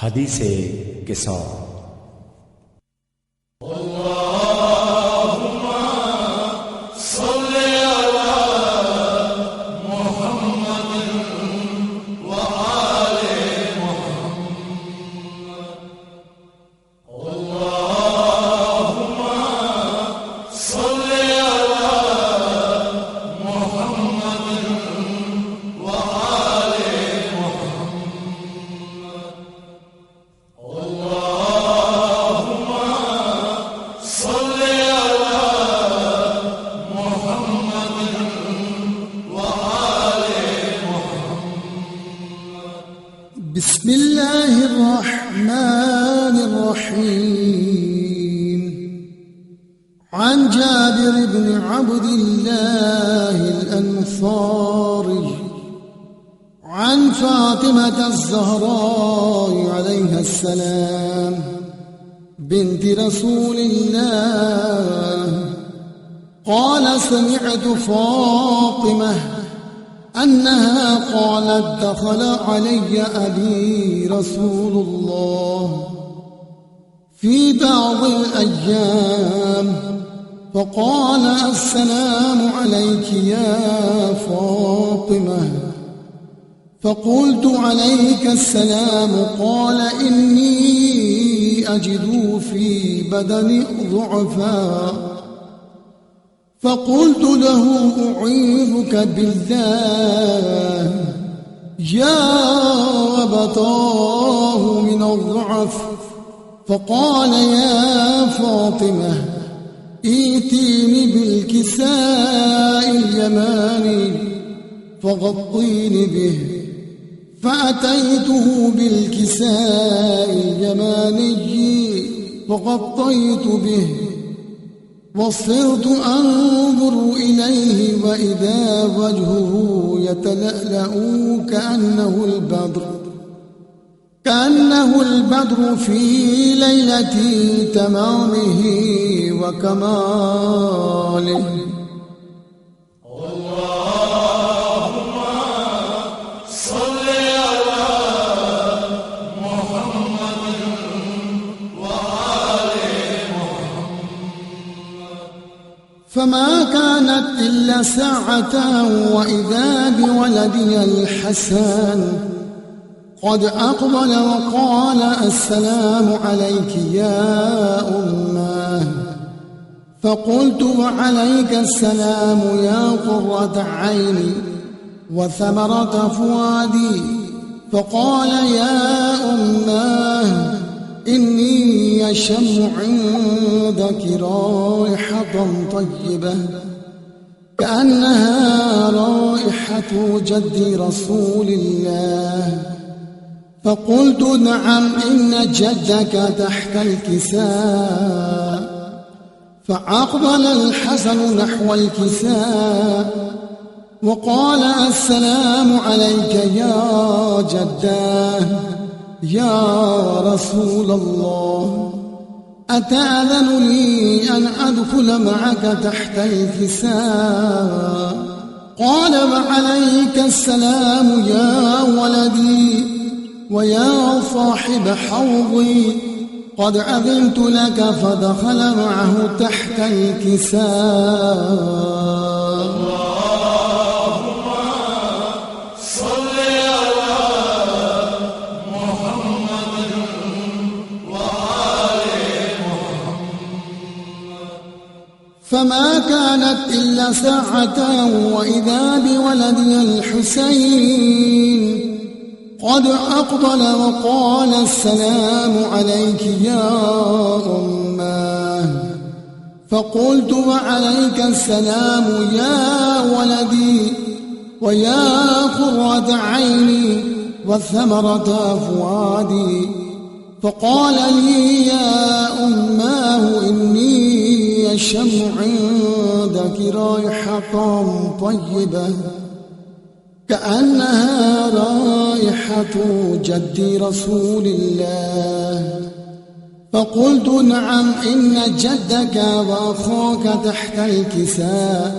حدیث قصہ۔ بسم الله الرحمن الرحيم. عن جابر بن عبد الله الأنصاري عن فاطمة الزهراء عليها السلام بنت رسول الله قال: سمعت فاطمة أنها قالت: دخل علي أبي رسول الله في بعض الأيام فقال: السلام عليك يا فاطمة. فقلت: عليك السلام. قال: إني أجد في بدني ضعفا. فقلت له: أعيذك بالله يا أبتاه من الضعف. فقال: يا فاطمة، ائتيني بالكساء اليماني فغطيني به. فأتيته بالكساء اليماني فغطيت به، وصرت أنظر إليه وإذا وجهه يتلألأ كأنه البدر في ليلة تمامه وكماله. فما كانت إلا ساعة وإذا بولدي الحسن قد أقبل وقال: السلام عليك يا أماه. فقلت: وعليك السلام يا قرة عيني وثمرة فؤادي. فقال: يا أماه، إني أشم عندك رائحة طيبة كأنها رائحة جد رسول الله. فقلت: نعم، إن جدك تحت الكساء. فأقبل الحسن نحو الكساء وقال: السلام عليك يا جداه يا رسول الله، أتأذن لي أن أدخل معك تحت الكساء؟ قال: وعليك السلام يا ولدي ويا صاحب حوضي، قد أذنت لك. فدخل معه تحت الكساء. فما كانت إلا ساعة وإذا بولدي الحسين قد أقبل وقال: السلام عليك يا أماه. فقلت: وعليك السلام يا ولدي ويا قرة عيني وثمرة فؤادي. فقال لي: يا أماه، إني أشم عندك رائحة طيبة كأنها رائحة جد رسول الله. فقلت: نعم، إن جدك وأخاك تحت الكساء.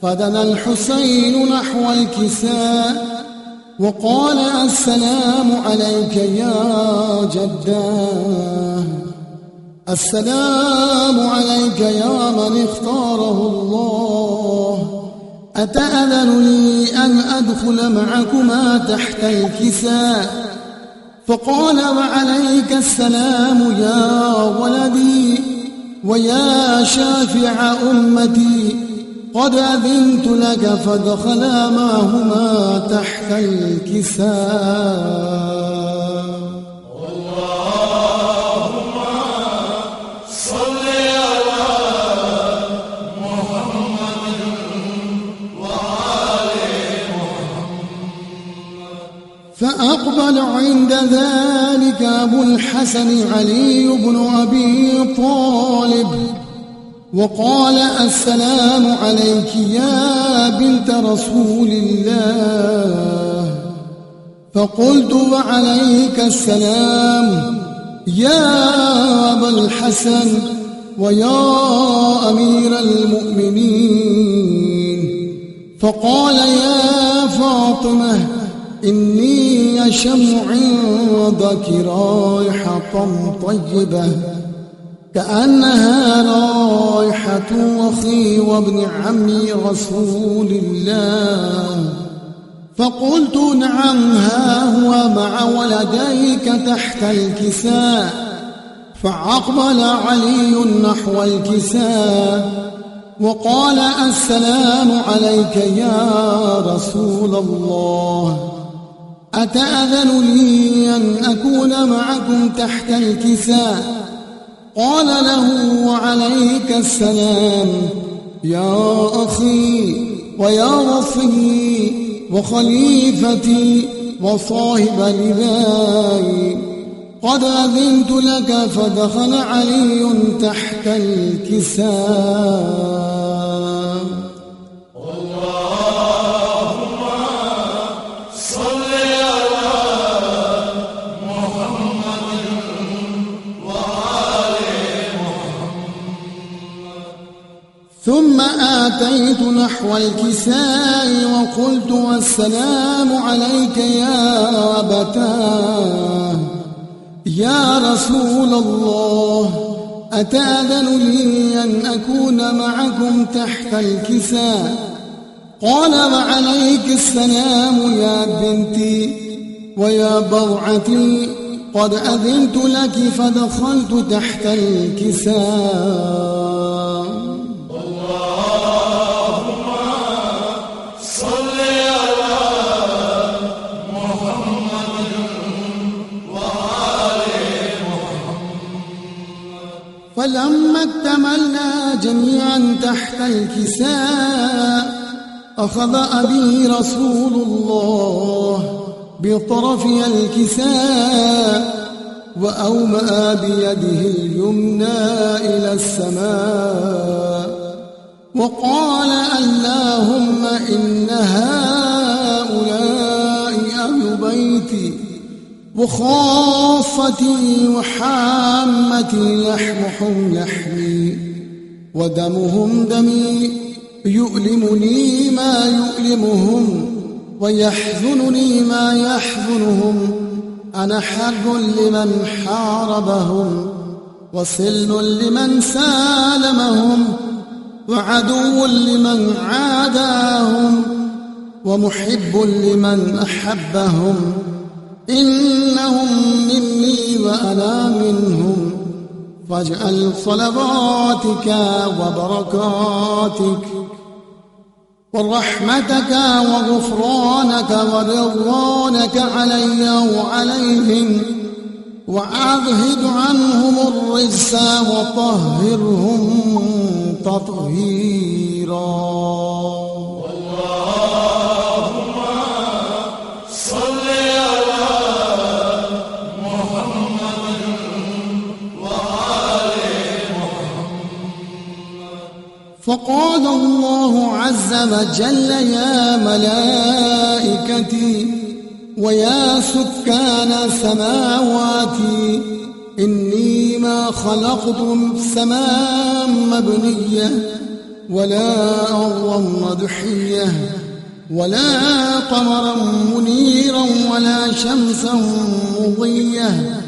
فدنا الحسين نحو الكساء وقال السلام عليك يا جداه، السلام عليك يا من اختاره الله، أتأذن لي أن أدخل معكما تحت الكساء؟ فقال وعليك السلام يا ولدي ويا شافع أمتي، قد أذنت لك. فدخلا معهما تحت الكساء. اللهم صل على محمد وآل محمد. فأقبل عند ذلك أبو الحسن علي بن أبي طالب وقال السلام عليك يا بنت رسول الله. فقلت وعليك السلام يا أبا الحسن ويا أمير المؤمنين. فقال يا فاطمة إني أشم عندك رائحة طيبة كأنها رائحة أخي وابن عمي رسول الله. فقلت نعم ها هو مع ولديك تحت الكساء. فأقبل علي نحو الكساء وقال السلام عليك يا رسول الله، أتأذن لي أن أكون معكم تحت الكساء؟ قال له وعليك السلام يا أخي ويا وصي وخليفتي وصاحب لذاي، قد أذنت لك. فدخل علي تحت الكساء. اللهم صل على محمد وآل محمد. ثم آتيت نحو الكساء وقلت السلام عليك يا أبتاه يا رسول الله، أتأذن لي أن أكون معكم تحت الكساء؟ قال وعليك السلام يا بنتي ويا بضعتي، قد أذنت لك. فدخلت تحت الكساء. اللهم صل على محمد وآل محمد. فلما اكتملنا جميعا تحت الكساء أخذ أبي رسول الله بطرفي الكساء وأومأ بيده اليمنى إلى السماء وقال اللهم إن هؤلاء أهل بيتي وخاصتي وحامتي، لحمهم لحمي ودمهم دمي، يؤلمني ما يؤلمهم ويحزنني ما يحزنهم. أنا حرب لمن حاربهم وسلم لمن سالمهم وعدو لمن عاداهم ومحب لمن أحبهم. إنهم مني وأنا منهم، فاجعل صلواتك وبركاتك ورحمتك وغفرانك ورضوانك علي وعليهم، وأذهب عنهم الرجس وطهرهم تطهيرا. اللهم صل على محمد وآل محمد. فقال الله عز وجل يا ملائكتي ويا سكان سماواتي، إني ما خلقت السماء مبنية ولا أرضا مدحية، ولا قمرا منيرا ولا شمسا مضية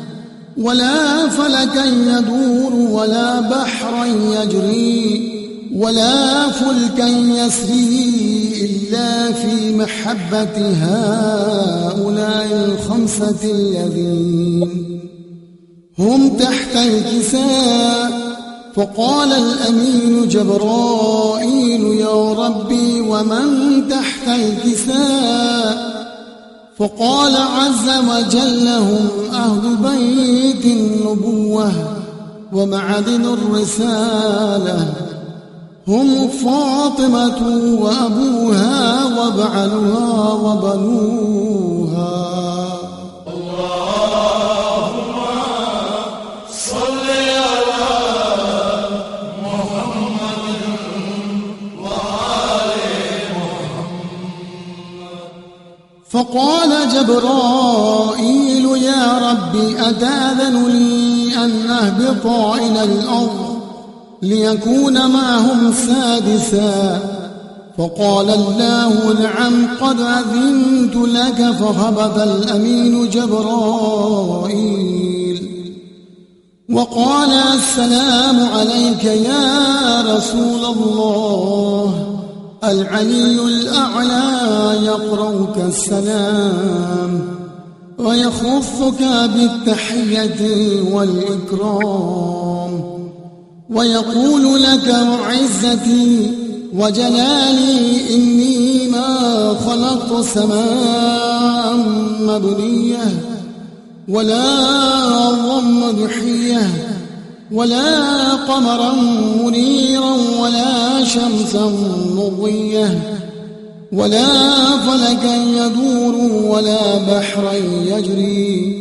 ولا فلكا يدور ولا بحرا يجري ولا فلكا يسري إلا في محبة هؤلاء الخمسة الذين هم تحت الكساء. فقال الأمين جبرائيل يا ربي ومن تحت الكساء؟ فقال عز وجل هم أهل بيت النبوة ومعدن الرسالة، هم فاطمة وأبوها وبعلها وبنوها. اللهم صل على محمد وآل محمد. فقال جبرائيل يا رب أتأذن لي أن أهبط إلى الأرض ليكون معهم سادسا؟ فقال الله نعم قد أذنت لك. فهبط الأمين جبرائيل وقال السلام عليك يا رسول الله. العلي الأعلى يقرأك السلام ويخصك بالتحية والإكرام ويقول لك وعزتي وجلالي إني ما خلقت سماء مبنية ولا أرضا مدحية ولا قمرا منيرا ولا شمسا مضية ولا فلكا يدور ولا بحرا يجري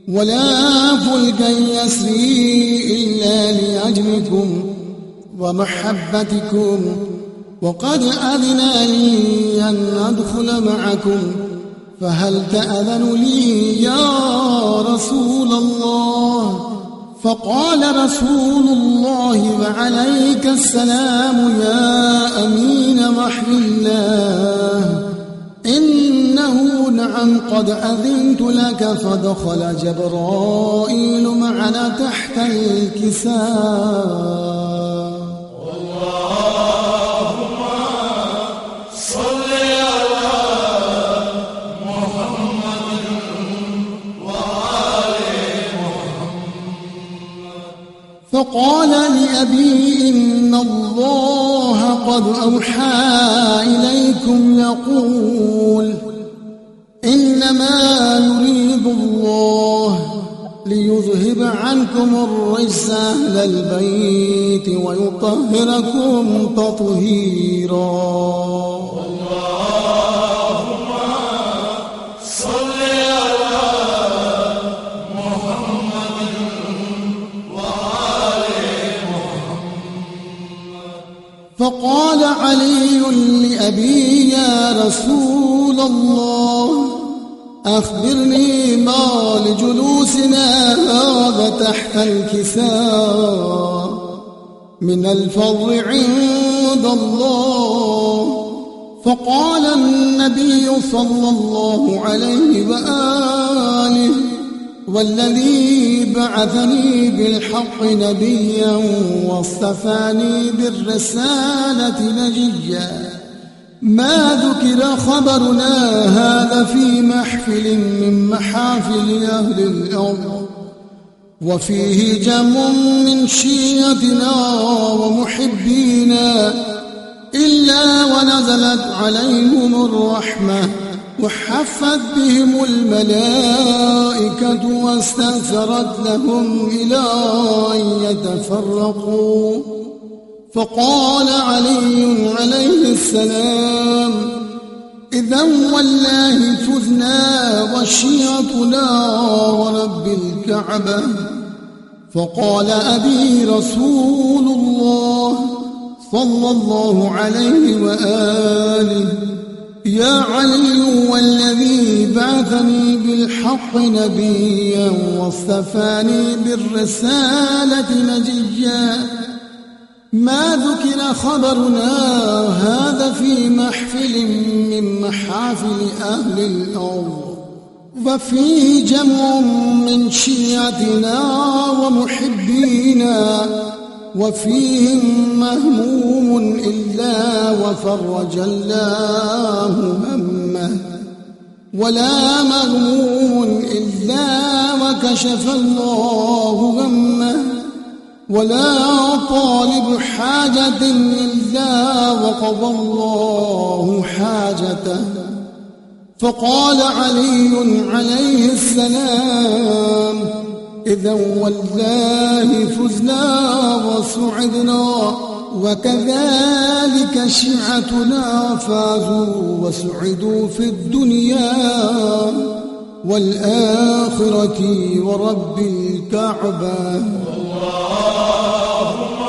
ولا فلكا يسري إلا لأجلكم ومحبتكم. وقد أذن لي أن أدخل معكم فهل تأذن لي يا رسول الله؟ فقال رسول الله وعليك السلام يا أمين وحي الله إنه نعم قد أذنت لك. فدخل جبرائيل معنا تحت الكساء. اللهم صل على محمد وآل محمد. فقال لأبي إن الله قد أوحى إليكم يقول إنما يريد الله ليذهب عنكم الرجس أهل البيت ويطهركم تطهيرا. اللهم صل على محمد وآل محمد. فقال علي لأبي يا رسول الله أخبرني ما لجلوسنا هذا تحت الكساء من الفضل عند الله. فقال النبي صلى الله عليه وآله والذي بعثني بالحق نبيا واصطفاني بالرسالة نجيا ما ذكر خبرنا هذا في محفل من محافل أهل الأرض وفيه جمع من شيعتنا ومحبينا إلا ونزلت عليهم الرحمة وحفت بهم الملائكة واستنثرت لهم إلى أن يتفرقوا. فقال علي عليه السلام إذا والله فزنا وشيعتنا ورب الكعبة. فقال أبي رسول الله صلى الله عليه وآله يا علي والذي بعثني بالحق نبيا واصطفاني بالرسالة نجيا ما ذكر خبرنا هذا في محفل من محافل أهل الأرض، وفيه جمع من شيعتنا ومحبينا، وفيهم مهموم إلا وفرج الله همه، ولا مغموم إلا وكشف الله غمه، ولا طالب حاجة إلا وقضى الله حاجته. فقال علي عليه السلام: إذا والله فزنا وسعدنا، وكذلك شيعتنا فازوا وسعدوا في الدنيا والآخرة ورب الكعبة. اللهم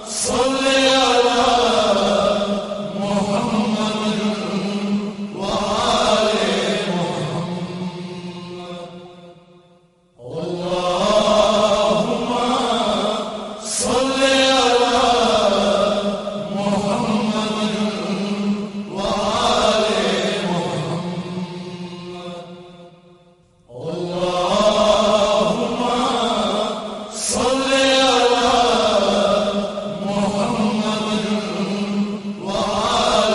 صل على محمد وآل محمد. اللهم صل على محمد وآل محمد. اللهم صل على محمد وآل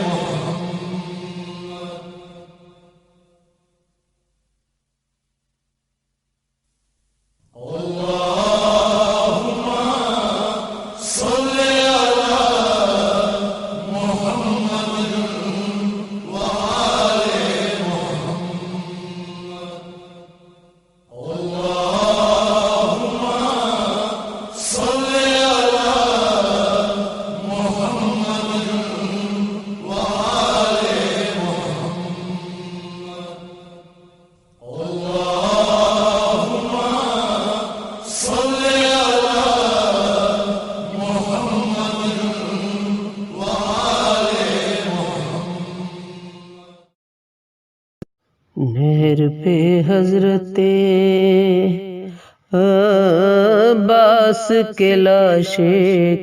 محمد. اللهم صل على محمد وآل محمد. اللهم صل على محمد وآل محمد. اللهم صل على محمد وآل محمد. نہر پہ حضرت عباس کے لاشے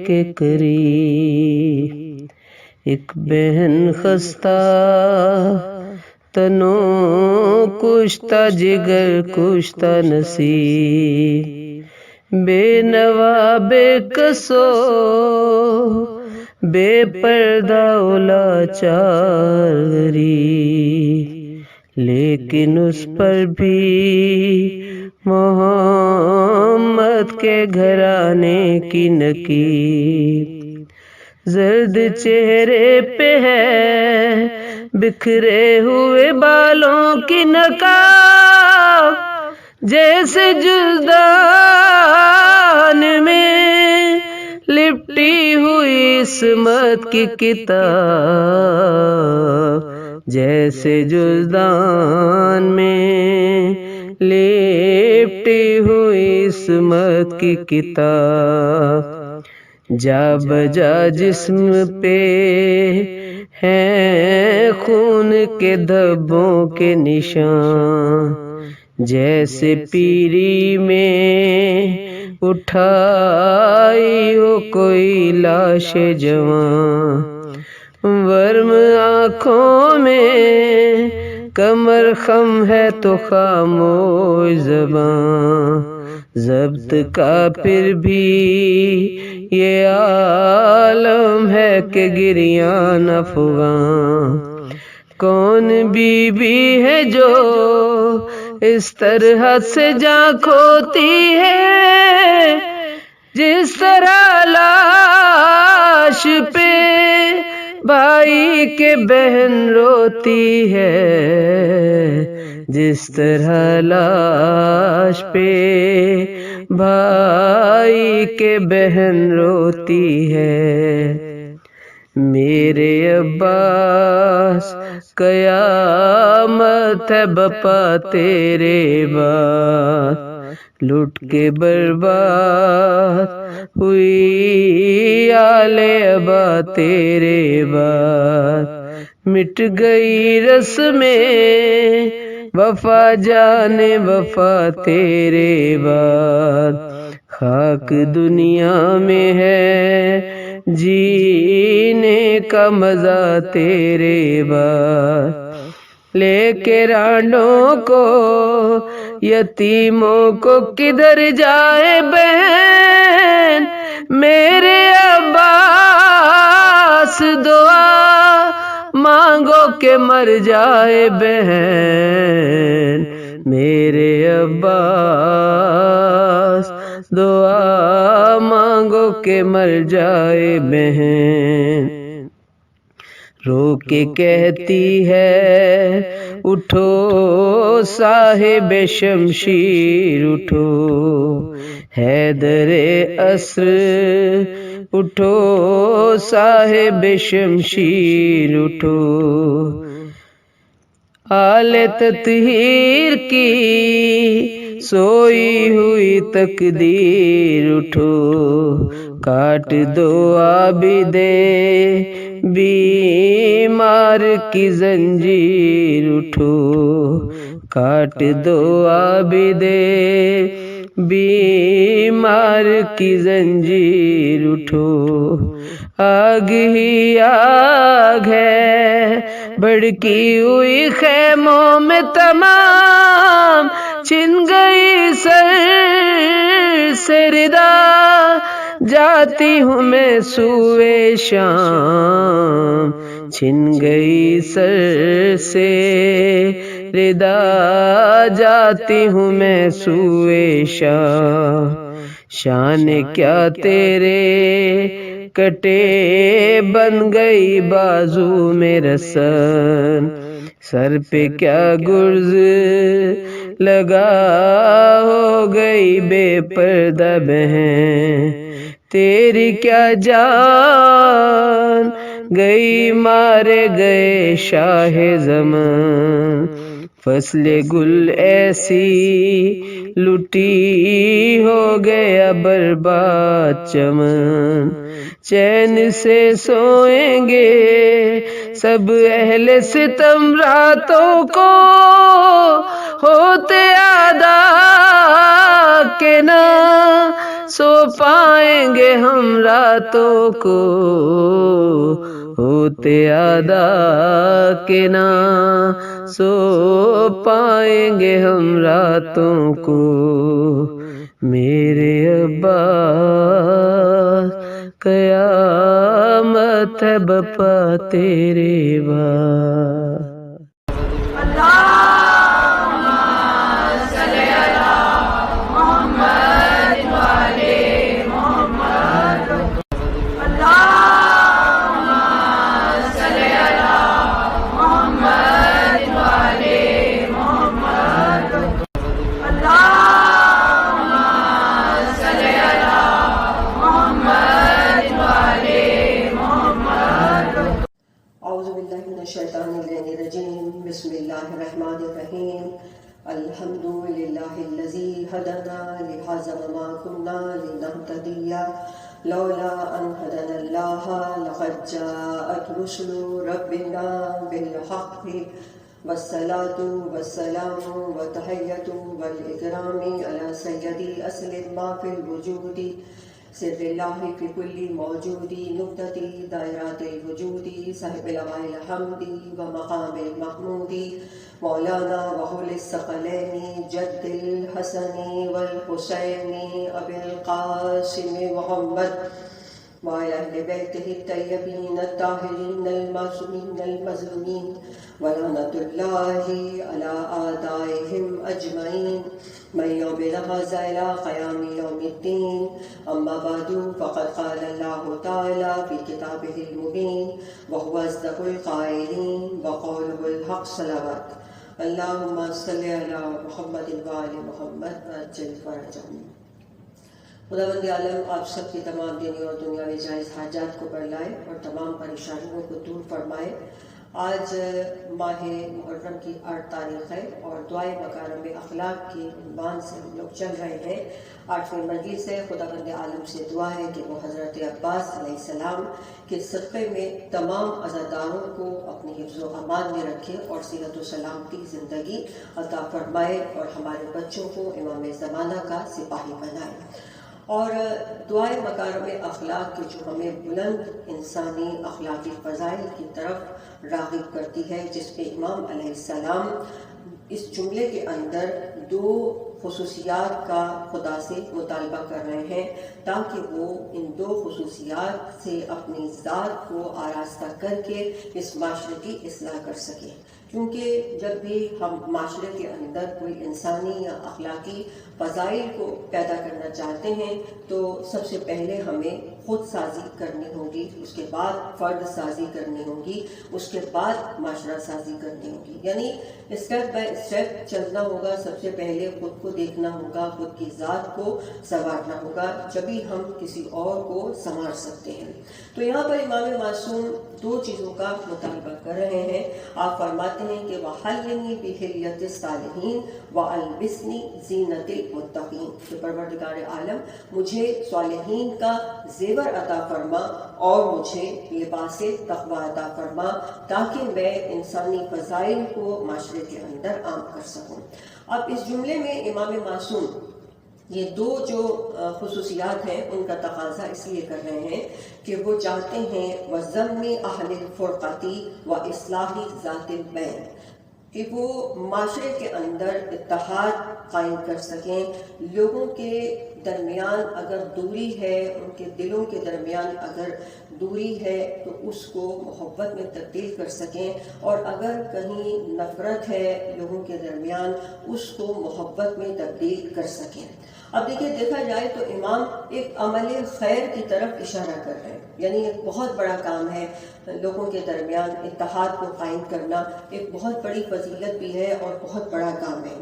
کے قریب ایک بہن خستہ تنو کشتہ جگر کشتہ نصیب، بے نوا بے کسو بے پردہ لاچار غریب، لیکن اس پر بھی محمد کے گھرانے کی نکیب، زرد چہرے پہ ہے بکھرے ہوئے بالوں کی نقاب، جیسے جلدان میں لپٹی ہوئی عصمت کی کتاب، جیسے جلدان میں لپٹی ہوئی عصمت کی کتاب، جا بجا جسم پہ ہیں خون کے دھبوں کے نشان، جیسے پیری میں اٹھائی ہو کوئی لاش جوان، ورم آنکھوں میں کمر خم ہے تو خاموش زبان، ضبط کا پھر بھی یہ عالم ہے کہ گریان افغان، کون بی بی ہے جو اس طرح سے جان کھوتی ہے، جس طرح لاش پہ بھائی کے بہن روتی ہے، جس طرح لاش پہ بھائی کے بہن روتی ہے۔ میرے عباس قیامت ہے بپا تیرے بعد، لٹ کے برباد ہوئی آل ابا تیرے بعد، مٹ گئی رسمیں وفا جانے وفا تیرے بعد، خاک دنیا میں ہے جینے کا مزہ تیرے بعد، لے کے رانڈوں کو یتیموں کو کدھر جائے بہن میرے عباس، دعا مانگو کہ مر جائے بہن میرے عباس، دعا مانگو کہ مر جائے بہن۔ رو کے کہتی ہے اٹھو صاحب شمشیر اٹھو، حیدر عصر اٹھو صاحب شمشیر اٹھو، آل تطہیر کی سوئی ہوئی تقدیر اٹھو، کاٹ دو عابد بیمار کی زنجیر اٹھو، کاٹ دو عابد بیمار کی زنجیر اٹھو، آگ ہی آگ ہے بھڑکی ہوئی خیموں میں تمام، چھن گئی سر سے ردا جاتی ہوں میں سوئے شام، چھن گئی سر سے ردا جاتی ہوں میں سوئے شام، شان کیا تیرے کٹے بن گئی بازو میں رسن، سر پہ کیا گرز لگا ہو گئی بے پردہ بہن، تیری کیا جان گئی مارے گئے شاہ زمان، فصل گل ایسی لٹی ہو گیا برباد چمن، چین سے سوئیں گے سب اہل ستم راتوں کو، ہوتے ادا کہ نہ سو پائیں گے ہم راتوں کو، ہوتے ادا کہ نہ سو پائیں گے ہم راتوں کو، میرے عباس قیامت ہے بپا تیرے بعد۔ بسم اللہ الرحمن الرحیم، الحمد للہ الذی ہدانا لہذا وما کنا لنہتدی لولا ان ہدانا اللہ لقد جاءت رسل ربنا بالحق والصلاة والسلام والتحیۃ والاکرام علی سیدی اصل ما فی الوجود سر اللہ فی کل موجود نقطتی دائرات الوجود صاحب لواء الحمد و مقام المحمود مولانا وحول الثقلین جد الحسن والحسین ابی القاسم محمد وعلى أهل بيته الطيبين الطاهرين المعصومين المظلومين ولعنة الله على أعدائهم أجمعين من يوم هذا إلى قيام يوم الدين. أما بعد فقد قال الله تعالى في كتابه المبين وهو أصدق القائلين وقوله الحق صلوات اللهم صل على محمد وآل محمد وعجل فرجهم. خداوند عالم آپ سب کی تمام دینی اور دنیاوی جائز حاجات کو برلائے اور تمام پریشانیوں کو دور فرمائے. آج ماہ محرم کی 8 تاریخ ہے اور دعائے مکارم اخلاق کی عنوان سے ہم لوگ چل رہے ہیں. 8ویں مجلس سے خداوند عالم سے دعا ہے کہ وہ حضرت عباس علیہ السلام کے صدقے میں تمام عزاداروں کو اپنی حفظ و امان میں رکھے اور صحت و سلامتی زندگی عطا فرمائے اور ہمارے بچوں کو امام زمانہ کا سپاہی بنائے. اور دعائے مکارم اخلاق کے جو ہمیں بلند انسانی اخلاقی فضائل کی طرف راغب کرتی ہے، جس پہ امام علیہ السلام اس جملے کے اندر 2 خصوصیات کا خدا سے مطالبہ کر رہے ہیں تاکہ وہ ان 2 خصوصیات سے اپنی ذات کو آراستہ کر کے اس معاشرے کی اصلاح کر سکیں۔ کیونکہ جب بھی ہم معاشرے کے اندر کوئی انسانی یا اخلاقی فضائل کو پیدا کرنا چاہتے ہیں تو سب سے پہلے ہمیں خود سازی کرنی ہوگی، اس کے بعد فرد سازی کرنی ہوگی، اس کے بعد معاشرہ سازی کرنی ہوگی، یعنی اسٹیپ بائی اسٹیپ چلنا ہوگا۔ سب سے پہلے خود کو دیکھنا ہوگا، خود کی ذات کو سنوارنا ہوگا، جبھی ہم کسی اور کو سنوار سکتے ہیں۔ تو یہاں پر امام معصوم 2 چیزوں کا مطالبہ کر رہے ہیں۔ آپ فرماتے ہیں کہ وَحَلِّنِي بِحِلْيَةِ الصَّالِحِينَ وَأَلْبِسْنِي زِینَةَ الْمُتَّقِینَ، کہ پروردگار عالم مجھے صالحین کا زیور عطا فرما اور مجھے لباس تقویٰ عطا فرما تاکہ میں انسانی فضائل کو معاشرے کے اندر عام کر سکوں۔ اب اس جملے میں امام معصوم یہ 2 جو خصوصیات ہیں ان کا تقاضا اس لیے کر رہے ہیں کہ وہ چاہتے ہیں وَضَمِّ أَهْلِ الْفُرْقَةِ وَإِصْلَاحِ ذَاتِ الْبَيْنِ، کہ وہ معاشرے کے اندر اتحاد قائم کر سکیں، لوگوں کے درمیان اگر دوری ہے، ان کے دلوں کے درمیان اگر دوری ہے تو اس کو محبت میں تبدیل کر سکیں، اور اگر کہیں نفرت ہے لوگوں کے درمیان اس کو محبت میں تبدیل کر سکیں۔ اب دیکھیے، دیکھا جائے تو امام ایک عمل خیر کی طرف اشارہ کر رہے ہیں، یعنی ایک بہت بڑا کام ہے لوگوں کے درمیان اتحاد کو قائم کرنا، ایک بہت بڑی فضیلت بھی ہے اور بہت بڑا کام ہے،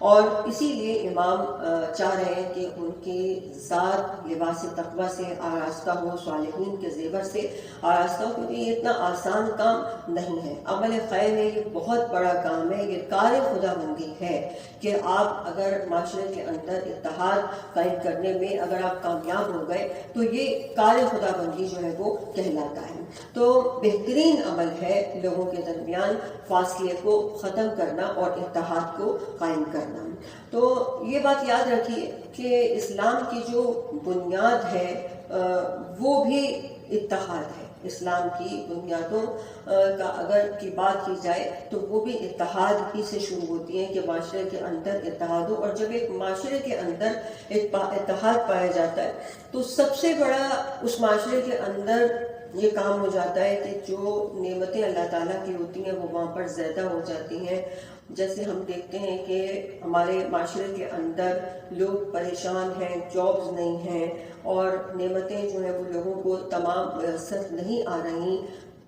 اور اسی لیے امام چاہ رہے ہیں کہ ان کی ذات لباس تقویٰ سے آراستہ ہو، صالحین کے زیور سے آراستہ ہو، کیونکہ یہ اتنا آسان کام نہیں ہے، عمل خیر ہے، یہ بہت بڑا کام ہے، یہ کار خدا بندی ہے کہ آپ اگر معاشرے کے اندر اتحاد قائم کرنے میں اگر آپ کامیاب ہو گئے تو یہ کار خدا بندی جو ہے وہ کہلاتا ہے۔ تو بہترین عمل ہے لوگوں کے درمیان فاصلے کو ختم کرنا اور اتحاد کو قائم کرنا۔ تو یہ بات یاد رکھیے کہ اسلام کی جو بنیاد ہے وہ بھی اتحاد ہے۔ اسلام کی بنیادوں کا اگر کی بات کی جائے تو وہ بھی اتحاد ہی سے شروع ہوتی ہیں کہ معاشرے کے اندر اتحاد ہو، اور جب ایک معاشرے کے اندر اتحاد پایا جاتا ہے تو سب سے بڑا اس معاشرے کے اندر یہ کام ہو جاتا ہے کہ جو نعمتیں اللہ تعالیٰ کی ہوتی ہیں وہ وہاں پر زیادہ ہو جاتی ہیں۔ جیسے ہم دیکھتے ہیں کہ ہمارے معاشرے کے اندر لوگ پریشان ہیں، جابز نہیں ہیں، اور نعمتیں جو ہیں وہ لوگوں کو تمام میسر نہیں آ رہی،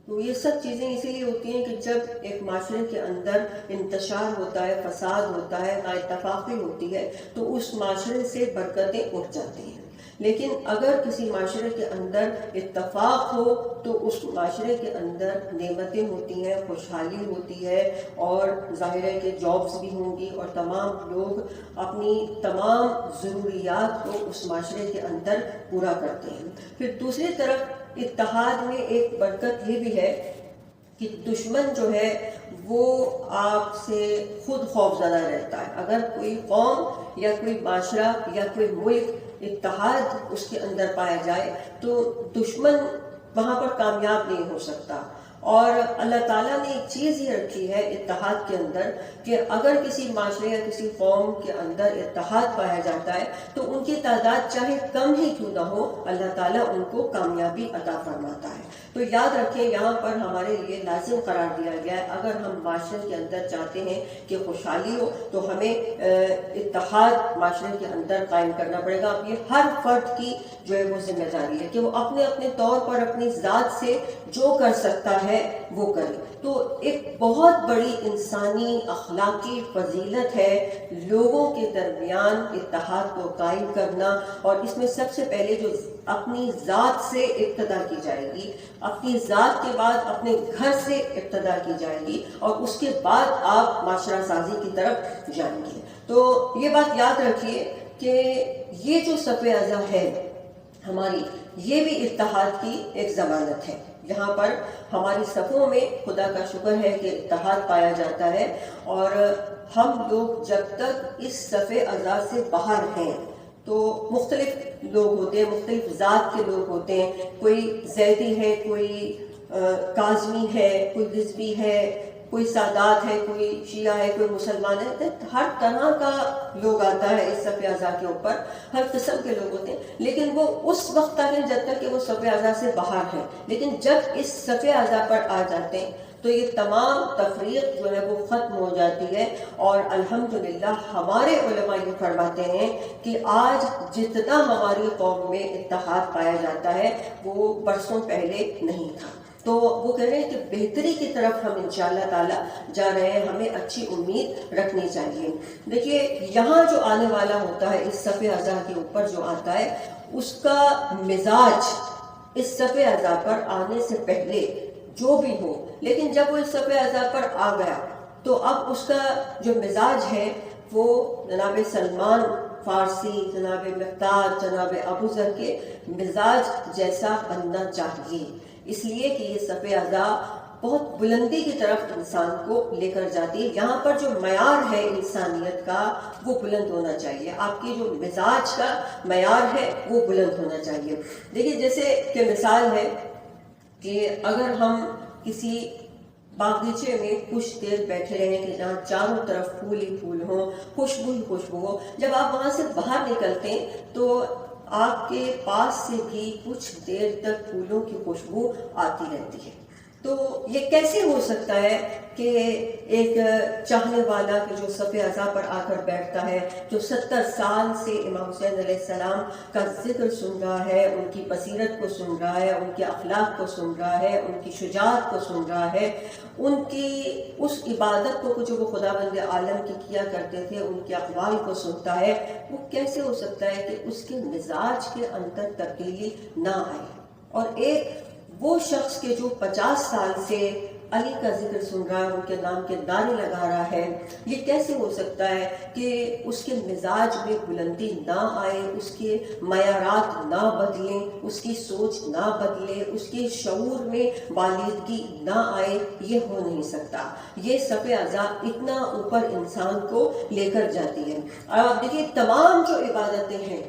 تو یہ سب چیزیں اسی لیے ہوتی ہیں کہ جب ایک معاشرے کے اندر انتشار ہوتا ہے، فساد ہوتا ہے، نااتفاقی ہوتی ہے تو اس معاشرے سے برکتیں اٹھ جاتی ہیں۔ لیکن اگر کسی معاشرے کے اندر اتفاق ہو تو اس معاشرے کے اندر نعمتیں ہوتی ہیں، خوشحالی ہوتی ہے، اور ظاہر ہے کہ جابز بھی ہوں گی، اور تمام لوگ اپنی تمام ضروریات کو اس معاشرے کے اندر پورا کرتے ہیں۔ پھر دوسری طرف اتحاد میں ایک برکت یہ بھی ہے کہ دشمن جو ہے وہ آپ سے خود خوفزدہ رہتا ہے۔ اگر کوئی قوم یا کوئی معاشرہ یا کوئی ملک اتحاد اس کے اندر پایا جائے تو دشمن وہاں پر کامیاب نہیں ہو سکتا۔ اور اللہ تعالیٰ نے ایک چیز یہ رکھی ہے اتحاد کے اندر کہ اگر کسی معاشرے یا کسی قوم کے اندر اتحاد پایا جاتا ہے تو ان کی تعداد چاہے کم ہی کیوں نہ ہو، اللہ تعالیٰ ان کو کامیابی عطا فرماتا ہے۔ تو یاد رکھیں، یہاں پر ہمارے لیے لازم قرار دیا گیا ہے، اگر ہم معاشرے کے اندر چاہتے ہیں کہ خوشحالی ہو تو ہمیں اتحاد معاشرے کے اندر قائم کرنا پڑے گا۔ اب یہ ہر فرد کی جو ہے وہ ذمہ داری ہے کہ وہ اپنے اپنے طور پر اپنی ذات سے جو کر سکتا ہے وہ کرے۔ تو ایک بہت بڑی انسانی اخلاقی فضیلت ہے لوگوں کے درمیان اتحاد کو قائم کرنا، اور اس میں سب سے پہلے جو اپنی ذات سے ابتدا کی جائے گی، اپنی ذات کے بعد اپنے گھر سے ابتدا کی جائے گی، اور اس کے بعد آپ معاشرہ سازی کی طرف جائیں گے۔ تو یہ بات یاد رکھیے کہ یہ جو صف اعضاء ہے ہماری، یہ بھی اتحاد کی ایک ضمانت ہے۔ یہاں پر ہماری صفوں میں خدا کا شکر ہے کہ اتحاد پایا جاتا ہے، اور ہم لوگ جب تک اس صف اعضاء سے باہر ہیں تو مختلف لوگ ہوتے ہیں، مختلف ذات کے لوگ ہوتے ہیں، کوئی زیدی ہے، کوئی کاظمی ہے، کوئی رضوی ہے، کوئی سادات ہے، کوئی شیعہ ہے، کوئی مسلمان ہے، تو ہر طرح کا لوگ آتا ہے اس صف اعضاء کے اوپر، ہر قسم کے لوگ ہوتے ہیں، لیکن وہ اس وقت تک ہیں جب تک کہ وہ صف اعضاء سے باہر ہیں، لیکن جب اس صف اعضاء پر آ جاتے ہیں تو یہ تمام تفریق جو ہے وہ ختم ہو جاتی ہے، اور الحمدللہ ہمارے علماء یہ فرماتے ہیں کہ آج جتنا ہماری قوم میں اتحاد پایا جاتا ہے وہ برسوں پہلے نہیں تھا۔ تو وہ کہہ رہے ہیں کہ بہتری کی طرف ہم انشاءاللہ تعالیٰ جا رہے ہیں، ہمیں اچھی امید رکھنی چاہیے۔ دیکھیے یہاں جو آنے والا ہوتا ہے اس صف اعضاء کے اوپر جو آتا ہے، اس کا مزاج اس صف اعضاء پر آنے سے پہلے جو بھی ہو، لیکن جب وہ اس صف اعضاء پر آ گیا تو اب اس کا جو مزاج ہے وہ جناب سلمان فارسی، جناب مقداد، جناب ابو ذر کے مزاج جیسا بننا چاہیے، اس لیے کہ یہ صف اعضاء بہت بلندی کی طرف انسان کو لے کر جاتی ہے۔ یہاں پر جو معیار ہے انسانیت کا وہ بلند ہونا چاہیے، آپ کی جو مزاج کا معیار ہے وہ بلند ہونا چاہیے۔ دیکھیے جیسے کہ مثال ہے کہ اگر ہم کسی باغیچے میں کچھ دیر بیٹھے رہیں کہ جہاں چاروں طرف پھول ہی پھول ہوں، خوشبو ہی خوشبو ہو، جب آپ وہاں سے باہر نکلتے ہیں تو آپ کے پاس سے بھی کچھ دیر تک پھولوں کی خوشبو آتی رہتی ہے۔ تو یہ کیسے ہو سکتا ہے کہ ایک چاہنے والا کہ جو صف اعضاء پر آ کر بیٹھتا ہے، جو 70 سال سے امام حسین علیہ السلام کا ذکر سن رہا ہے، ان کی بصیرت کو سن رہا ہے، ان کے اخلاق کو سن رہا ہے، ان کی شجاعت کو سن رہا ہے، ان کی اس عبادت کو جو وہ خدا بند عالم کی کیا کرتے تھے، ان کے اقوال کو سنتا ہے، وہ کیسے ہو سکتا ہے کہ اس کے مزاج کے اندر تبدیلی نہ آئے؟ اور ایک وہ شخص کے جو 50 سال سے علی کا ذکر سن رہا ہے، ان کے نام کے نعرے لگا رہا ہے، یہ کیسے ہو سکتا ہے کہ اس کے مزاج میں بلندی نہ آئے، اس کے معیارات نہ بدلیں، اس کی سوچ نہ بدلے، اس کے شعور میں بالیدگی نہ آئے؟ یہ ہو نہیں سکتا۔ یہ صف اعضاء اتنا اوپر انسان کو لے کر جاتی ہے۔ اور آپ دیکھیے تمام جو عبادتیں ہیں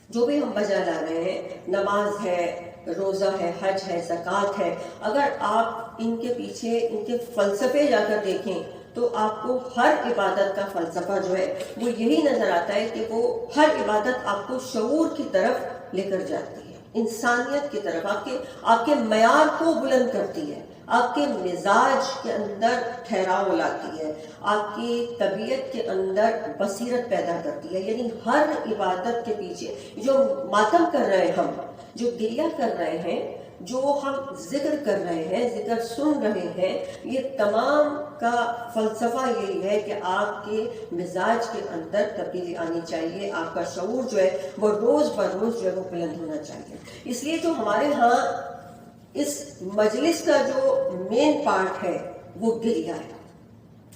جو بھی ہم بجا لا رہے ہیں، نماز ہے، روزہ ہے، حج ہے، زکوٰۃ ہے، اگر آپ ان کے پیچھے ان کے فلسفے جا کر دیکھیں تو آپ کو ہر عبادت کا فلسفہ جو ہے وہ یہی نظر آتا ہے کہ وہ ہر عبادت آپ کو شعور کی طرف لے کر جاتی ہے، انسانیت کی طرف، آپ کے معیار کو بلند کرتی ہے، آپ کے مزاج کے اندر ٹھہراؤ لاتی ہے، آپ کی طبیعت کے اندر بصیرت پیدا کرتی ہے۔ یعنی ہر عبادت کے پیچھے جو ماتم کر رہے ہیں ہم، جو گریہ کر رہے ہیں، جو ہم ذکر کر رہے ہیں، ذکر سن رہے ہیں، یہ تمام کا فلسفہ یہی ہے کہ آپ کے مزاج کے اندر تبدیلی آنی چاہیے، آپ کا شعور جو ہے وہ روز بروز جو ہے وہ بلند ہونا چاہیے۔ اس لیے جو ہمارے ہاں اس مجلس کا جو مین پارٹ ہے وہ گریہ ہے۔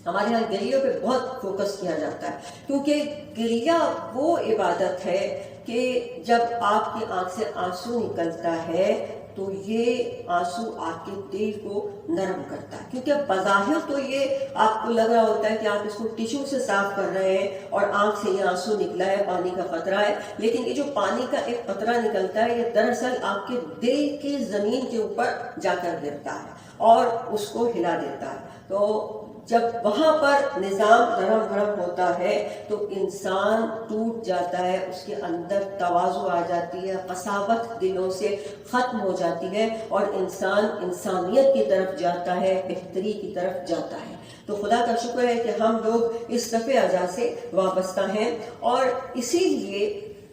ہمارے یہاں گریوں پہ بہت فوکس کیا جاتا ہے، کیونکہ گریہ وہ عبادت ہے کہ جب آپ کی آنکھ سے آنسو نکلتا ہے تو یہ آنسو آپ کے دل کو نرم کرتا ہے، کیونکہ بظاہر تو یہ آپ کو لگ رہا ہوتا ہے کہ آپ اس کو ٹیشو سے صاف کر رہے ہیں اور آنکھ سے یہ آنسو نکلا ہے، پانی کا قطرہ ہے، لیکن یہ جو پانی کا ایک قطرہ نکلتا ہے یہ دراصل آپ کے دل کی زمین کے اوپر جا کر گرتا ہے اور اس کو ہلا دیتا ہے۔ تو جب وہاں پر نظام دھرم بھرم ہوتا ہے تو انسان ٹوٹ جاتا ہے، اس کے اندر تواضع آ جاتی ہے، قساوت دلوں سے ختم ہو جاتی ہے اور انسان انسانیت کی طرف جاتا ہے، بہتری کی طرف جاتا ہے۔ تو خدا کا شکر ہے کہ ہم لوگ اس صف اعضاء سے وابستہ ہیں، اور اسی لیے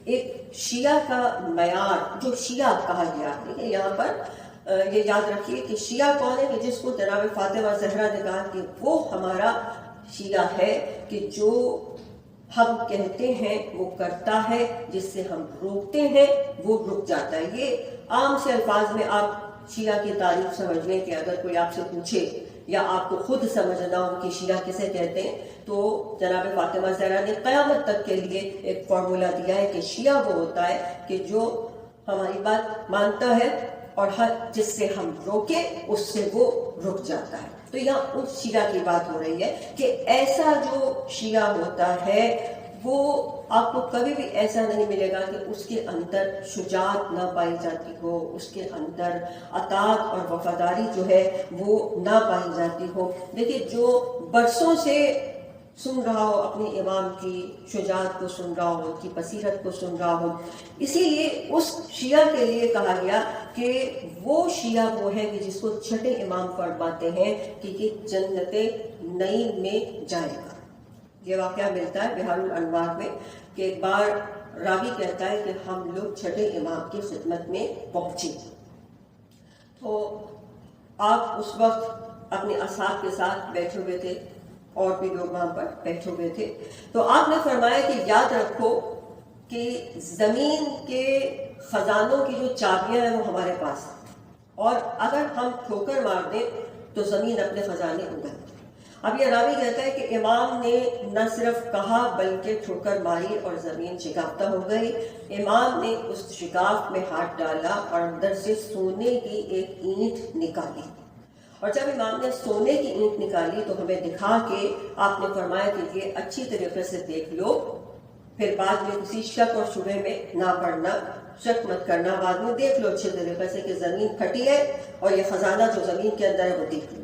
ایک شیعہ کا معیار جو شیعہ کہا گیا ہے، یہاں پر یہ یاد رکھیے کہ شیعہ کون ہے، کہ جس کو جناب فاطمہ زہرا نے کہا کہ وہ ہمارا شیعہ ہے کہ جو ہم کہتے ہیں وہ کرتا ہے، جس سے ہم روکتے ہیں وہ رک جاتا ہے۔ یہ عام سے الفاظ میں آپ شیعہ کی تعریف سمجھ لیں کہ اگر کوئی آپ سے پوچھے یا آپ کو خود سمجھنا ہو کہ شیعہ کسے کہتے ہیں تو جناب فاطمہ زہرا نے قیامت تک کے لیے ایک فارمولا دیا ہے کہ شیعہ وہ ہوتا ہے کہ جو ہماری بات مانتا ہے اور جس سے ہم روکے اس سے وہ رک جاتا ہے۔ تو یہاں اس شیعہ کی بات ہو رہی ہے کہ ایسا جو شیعہ ہوتا ہے وہ آپ کو کبھی بھی ایسا نہیں ملے گا کہ اس کے اندر شجاعت نہ پائی جاتی ہو، اس کے اندر اطاعت اور وفاداری جو ہے وہ نہ پائی جاتی ہو۔ دیکھیے جو برسوں سے سن رہا ہو اپنے امام کی شجاعت کو سن رہا ہو، ان کی بصیرت کو سن رہا ہو، اسی لیے اس شیعہ کے لیے کہا گیا کہ وہ شیعہ وہ ہے کہ جس کو چھٹے امام فرماتے ہیں کہ یہ جنت نعیم میں جائے گا۔ یہ واقعہ ملتا ہے بہار الانوار میں کہ ایک بار راوی کہتا ہے کہ ہم لوگ چھٹے امام کی خدمت میں پہنچے، تو آپ اس وقت اپنے اصحاب کے ساتھ بیٹھے ہوئے تھے، اور بھی لوگ وہاں پر بیٹھے ہوئے تھے، تو آپ نے فرمایا کہ یاد رکھو کہ زمین کے خزانوں کی جو چابیاں ہیں وہ ہمارے پاس ہیں، اور اگر ہم ٹھوکر مار دیں تو زمین اپنے خزانے اگل دے۔ اب یہ راوی کہتا ہے کہ امام نے نہ صرف کہا بلکہ ٹھوکر ماری اور زمین شکافتہ ہو گئی۔ امام نے اس شکاف میں ہاتھ ڈالا اور اندر سے سونے کی ایک اینٹ نکالی، اور جب امام نے سونے کی اینٹ نکالی تو ہمیں دکھا کے آپ نے فرمایا کہ یہ اچھی طریقے سے دیکھ لو، پھر بعد میں کسی شک اور شبہ میں نہ پڑنا، شک مت کرنا، بعد میں دیکھ لو اچھے طریقے سے کہ زمین پھٹی ہے اور یہ خزانہ جو زمین کے اندر ہے وہ دیکھ لو۔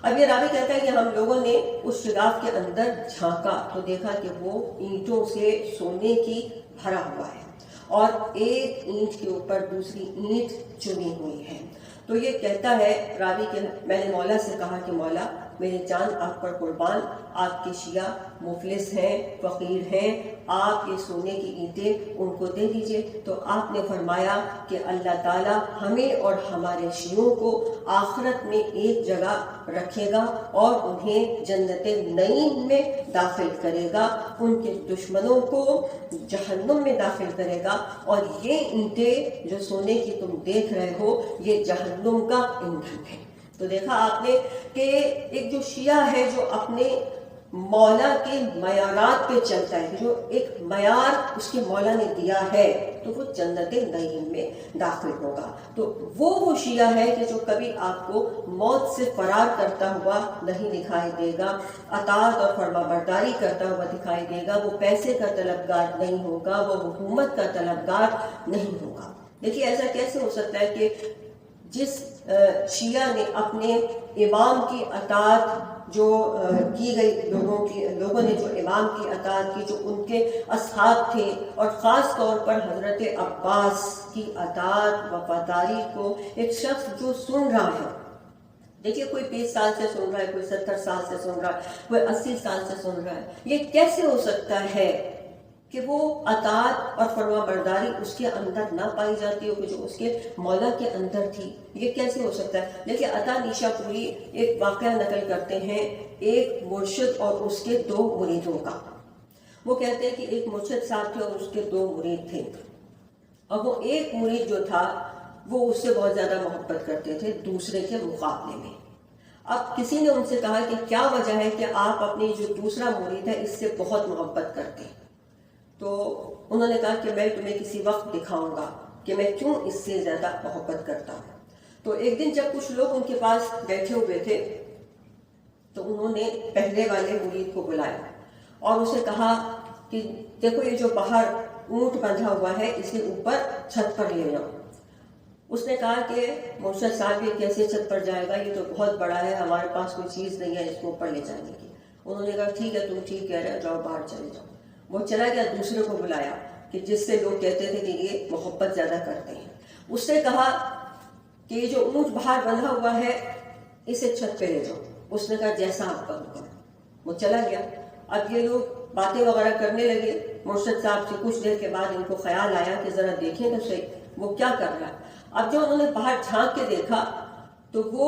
اب یہ راوی کہتا ہے کہ ہم لوگوں نے اس شگاف کے اندر جھانکا تو دیکھا کہ وہ اینٹوں سے سونے کی بھرا ہوا ہے، اور ایک اینٹ کے اوپر دوسری اینٹ چنی ہوئی ہے۔ تو یہ کہتا ہے راوی کہ میں نے مولا سے کہا کہ مولا میری جان آپ پر قربان، آپ کے شیعہ مفلس ہیں، فقیر ہیں، آپ یہ سونے کی اینٹیں ان کو دے دیجئے۔ تو آپ نے فرمایا کہ اللہ تعالیٰ ہمیں اور ہمارے شیعوں کو آخرت میں ایک جگہ رکھے گا اور انہیں جنت نعیم میں داخل کرے گا، ان کے دشمنوں کو جہنم میں داخل کرے گا، اور یہ اینٹیں جو سونے کی تم دیکھ رہے ہو یہ جہنم کا ایندھن ہے۔ تو دیکھا آپ نے کہ ایک جو شیعہ ہے جو اپنے مولا کے معیارات پہ چلتا ہے، جو ایک معیار اس کے مولا نے دیا ہے، تو وہ جنت نعیم میں داخل ہوگا۔ تو وہ شیعہ ہے کہ جو کبھی آپ کو موت سے فرار کرتا ہوا نہیں دکھائی دے گا، اطاعت اور فرما برداری کرتا ہوا دکھائی دے گا، وہ پیسے کا طلبگار نہیں ہوگا، وہ حکومت کا طلبگار نہیں ہوگا۔ دیکھیے ایسا کیسے ہو سکتا ہے کہ جس شیعہ نے اپنے امام کی اطاعت جو کی گئی، لوگوں نے جو امام کی اطاعت کی، جو ان کے اصحاب تھے، اور خاص طور پر حضرت عباس کی اطاعت وفاداری کو ایک شخص جو سن رہا ہے، دیکھیے کوئی 20 سال سے سن رہا ہے، کوئی 70 سال سے سن رہا ہے، کوئی 80 سال سے سن رہا ہے، یہ کیسے ہو سکتا ہے کہ وہ اطاعت اور فرما برداری اس کے اندر نہ پائی جاتی ہو کہ جو اس کے مولا کے اندر تھی؟ یہ کیسے ہو سکتا ہے؟ دیکھیے عطا نیشا پوری ایک واقعہ نقل کرتے ہیں ایک مرشد اور اس کے 2 مریدوں کا۔ وہ کہتے ہیں کہ ایک مرشد صاحب تھے اور اس کے 2 مرید تھے، اور وہ ایک مرید جو تھا وہ اس سے بہت زیادہ محبت کرتے تھے دوسرے کے مقابلے میں۔ اب کسی نے ان سے کہا کہ کیا وجہ ہے کہ آپ اپنی جو دوسرا مرید ہے اس سے بہت محبت کرتے ہیں؟ تو انہوں نے کہا کہ میں تمہیں کسی وقت دکھاؤں گا کہ میں کیوں اس سے زیادہ محبت کرتا ہوں۔ تو ایک دن جب کچھ لوگ ان کے پاس بیٹھے ہوئے تھے تو انہوں نے پہلے والے مرید کو بلایا اور اسے کہا کہ دیکھو یہ جو باہر اونٹ بندھا ہوا ہے اسے اوپر چھت پر لے جاؤ۔ اس نے کہا کہ مرشد صاحب یہ کیسے چھت پر جائے گا، یہ تو بہت بڑا ہے، ہمارے پاس کوئی چیز نہیں ہے اس کو اوپر لے جانے کی۔ انہوں نے کہا ٹھیک ہے تم ٹھیک کہہ رہے ہو، جاؤ باہر چلے جاؤ۔ وہ چلا گیا، دوسرے کو بلایا کہ جس سے لوگ کہتے تھے کہ یہ محبت زیادہ کرتے ہیں۔ اس نے کہا کہ یہ جو اونٹ باہر بندھا ہوا ہے اسے چھت پہ لے جاؤ۔ اس نے کہا جیسا آپ کا حکم۔ وہ چلا گیا۔ اب یہ لوگ باتیں وغیرہ کرنے لگے۔ مرشد صاحب سے کچھ دیر کے بعد ان کو خیال آیا کہ ذرا دیکھیں تو صحیح وہ کیا کر رہا ہے۔ اب جو انہوں نے باہر جھانک کے دیکھا تو وہ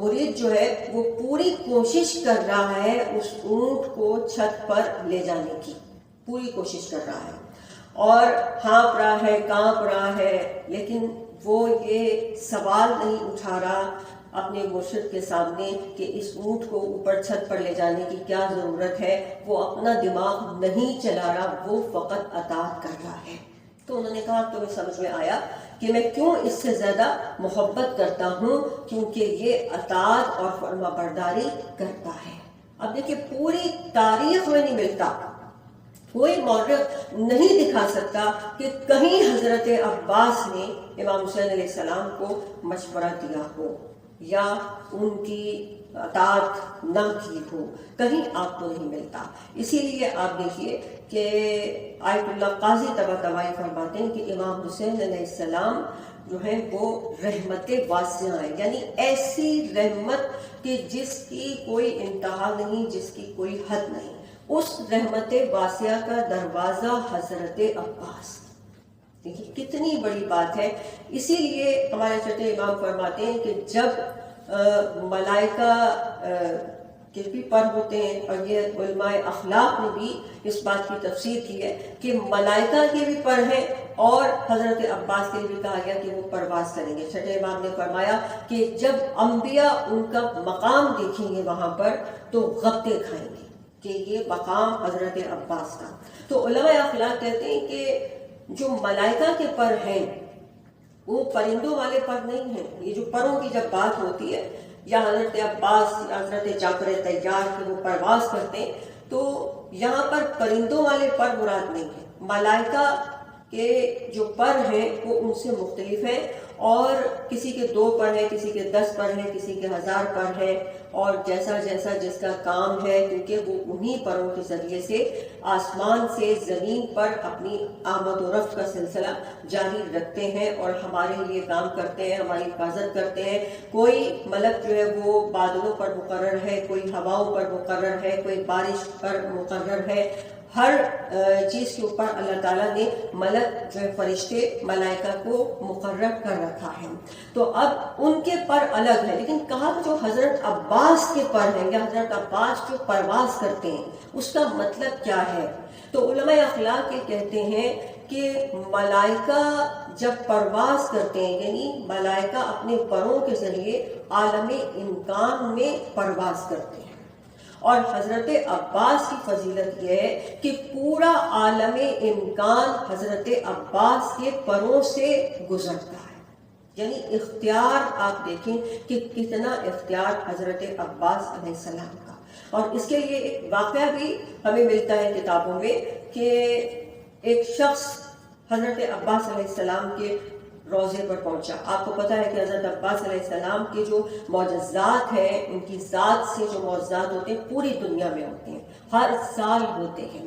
مرید جو ہے وہ پوری کوشش کر رہا ہے اس اونٹ کو چھت پر لے جانے کی، پوری کوشش کر رہا ہے اور ہانپ رہا ہے، کانپ رہا ہے، لیکن وہ یہ سوال نہیں اٹھا رہا اپنے مرشد کے سامنے کہ اس اونٹ کو اوپر چھت پر لے جانے کی کیا ضرورت ہے۔ وہ اپنا دماغ نہیں چلا رہا، وہ فقط اطاعت کر رہا ہے۔ تو انہوں نے کہا تمہیں سمجھ میں آیا کہ میں کیوں اس سے زیادہ محبت کرتا ہوں، کیونکہ یہ اطاعت اور فرما برداری کرتا ہے۔ اب دیکھیں پوری تاریخ میں نہیں ملتا کوئی مورخ نہیں دکھا سکتا کہ کہیں حضرت عباس نے امام حسین علیہ السلام کو مشورہ دیا ہو یا ان کی اطاعت نہ کی ہو، کہیں آپ کو نہیں ملتا۔ اسی لیے آپ دیکھیے کہ آیت اللہ قاضی طباطبائی فرماتے ہیں کہ امام حسین علیہ السلام جو ہے وہ رحمت واسعہ ہے، یعنی ایسی رحمت کہ جس کی کوئی انتہا نہیں، جس کی کوئی حد نہیں۔ اس رحمت واسعہ کا دروازہ حضرت عباس، دیکھیے کتنی بڑی بات ہے۔ اسی لیے ہمارے چھوٹے امام فرماتے ہیں کہ جب ملائکہ کے بھی پر ہوتے ہیں، اور یہ علماء اخلاق نے بھی اس بات کی تفسیر کی ہے کہ ملائکہ کے بھی پر ہیں، اور حضرت عباس کے لیے بھی کہا گیا کہ وہ پرواز کریں گے۔ چھٹے امام نے فرمایا کہ جب انبیاء ان کا مقام دیکھیں گے وہاں پر تو غبطے کھائیں گے کہ یہ مقام حضرت عباس کا۔ تو علماء اخلاق کہتے ہیں کہ جو ملائکہ کے پر ہیں وہ پرندوں والے پر نہیں ہیں۔ یہ جو پروں کی جب بات ہوتی ہے، یا حضرت عباس یا حضرت جعفر طیار کے وہ پرواز کرتے ہیں، تو یہاں پر پرندوں والے پر مراد نہیں ہیں۔ ملائکہ کے جو پر ہیں وہ ان سے مختلف ہیں، اور کسی کے 2 پر ہیں، کسی کے 10 پر ہیں، کسی کے 1000 پر ہیں، اور جیسا جیسا جس کا کام ہے، کیونکہ وہ انہی پروں کے ذریعے سے آسمان سے زمین پر اپنی آمد و رفت کا سلسلہ جاری رکھتے ہیں اور ہمارے لیے کام کرتے ہیں، ہماری حفاظت کرتے ہیں۔ کوئی ملک جو ہے وہ بادلوں پر مقرر ہے، کوئی ہواؤں پر مقرر ہے، کوئی بارش پر مقرر ہے۔ ہر چیز کے اوپر اللہ تعالیٰ نے ملک جو ہے فرشتے ملائکہ کو مقرر کر رکھا ہے۔ تو اب ان کے پر الگ ہے، لیکن کہا جو حضرت عباس کے پر ہیں یا حضرت عباس جو پرواز کرتے ہیں اس کا مطلب کیا ہے؟ تو علماء اخلاق یہ کہتے ہیں کہ ملائکہ جب پرواز کرتے ہیں، یعنی ملائکہ اپنے پروں کے ذریعے عالم امکان میں پرواز کرتے ہیں، اور حضرت عباس کی فضیلت یہ ہے کہ پورا عالم امکان حضرت عباس کے پروں سے گزرتا ہے۔ یعنی اختیار آپ دیکھیں کہ کتنا اختیار حضرت عباس علیہ السلام کا۔ اور اس کے لیے ایک واقعہ بھی ہمیں ملتا ہے کتابوں میں کہ ایک شخص حضرت عباس علیہ السلام کے روضے پر پہنچا۔ آپ کو پتہ ہے کہ حضرت عباس علیہ السلام کے جو معجزات ہیں، ان کی ذات سے جو معجزات ہوتے ہیں پوری دنیا میں ہوتے ہیں، ہر سال ہوتے ہیں،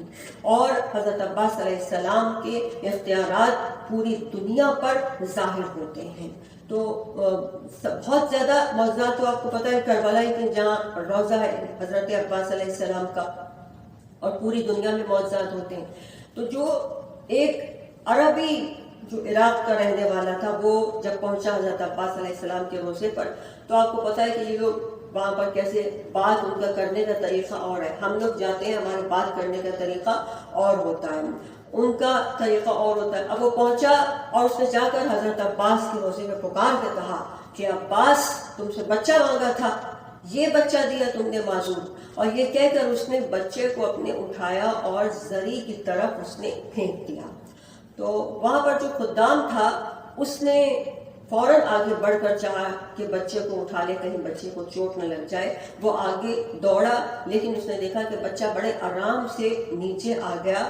اور حضرت عباس علیہ السلام کے اختیارات پوری دنیا پر ظاہر ہوتے ہیں۔ تو بہت زیادہ معجزات تو آپ کو پتہ ہے کربلا کے جہاں روضہ ہے حضرت عباس علیہ السلام کا، اور پوری دنیا میں معجزات ہوتے ہیں۔ تو جو ایک عربی جو عراق کا رہنے والا تھا، وہ جب پہنچا حضرت عباس علیہ السلام کے روضے پر، تو آپ کو پتہ ہے کہ یہ لوگ وہاں پر کیسے بات ان کا کرنے کا طریقہ اور ہے۔ ہم لوگ جاتے ہیں، ہمارے بات کرنے کا طریقہ اور ہوتا ہے، ان کا طریقہ اور ہوتا ہے۔ اب وہ پہنچا اور اس نے جا کر حضرت عباس کے روضے میں پکار کے کہا کہ عباس، تم سے بچہ مانگا تھا، یہ بچہ دیا تم نے معذور۔ اور یہ کہہ کر اس نے بچے کو اپنے اٹھایا اور زری کی طرف اس نے پھینک دیا۔ تو وہاں پر جو خدام تھا اس نے فوراً آگے بڑھ کر چاہا کہ بچے کو اٹھا لے، کہیں بچے کو چوٹ نہ لگ جائے۔ وہ آگے دوڑا، لیکن اس نے دیکھا کہ بچہ بڑے آرام سے نیچے آ گیا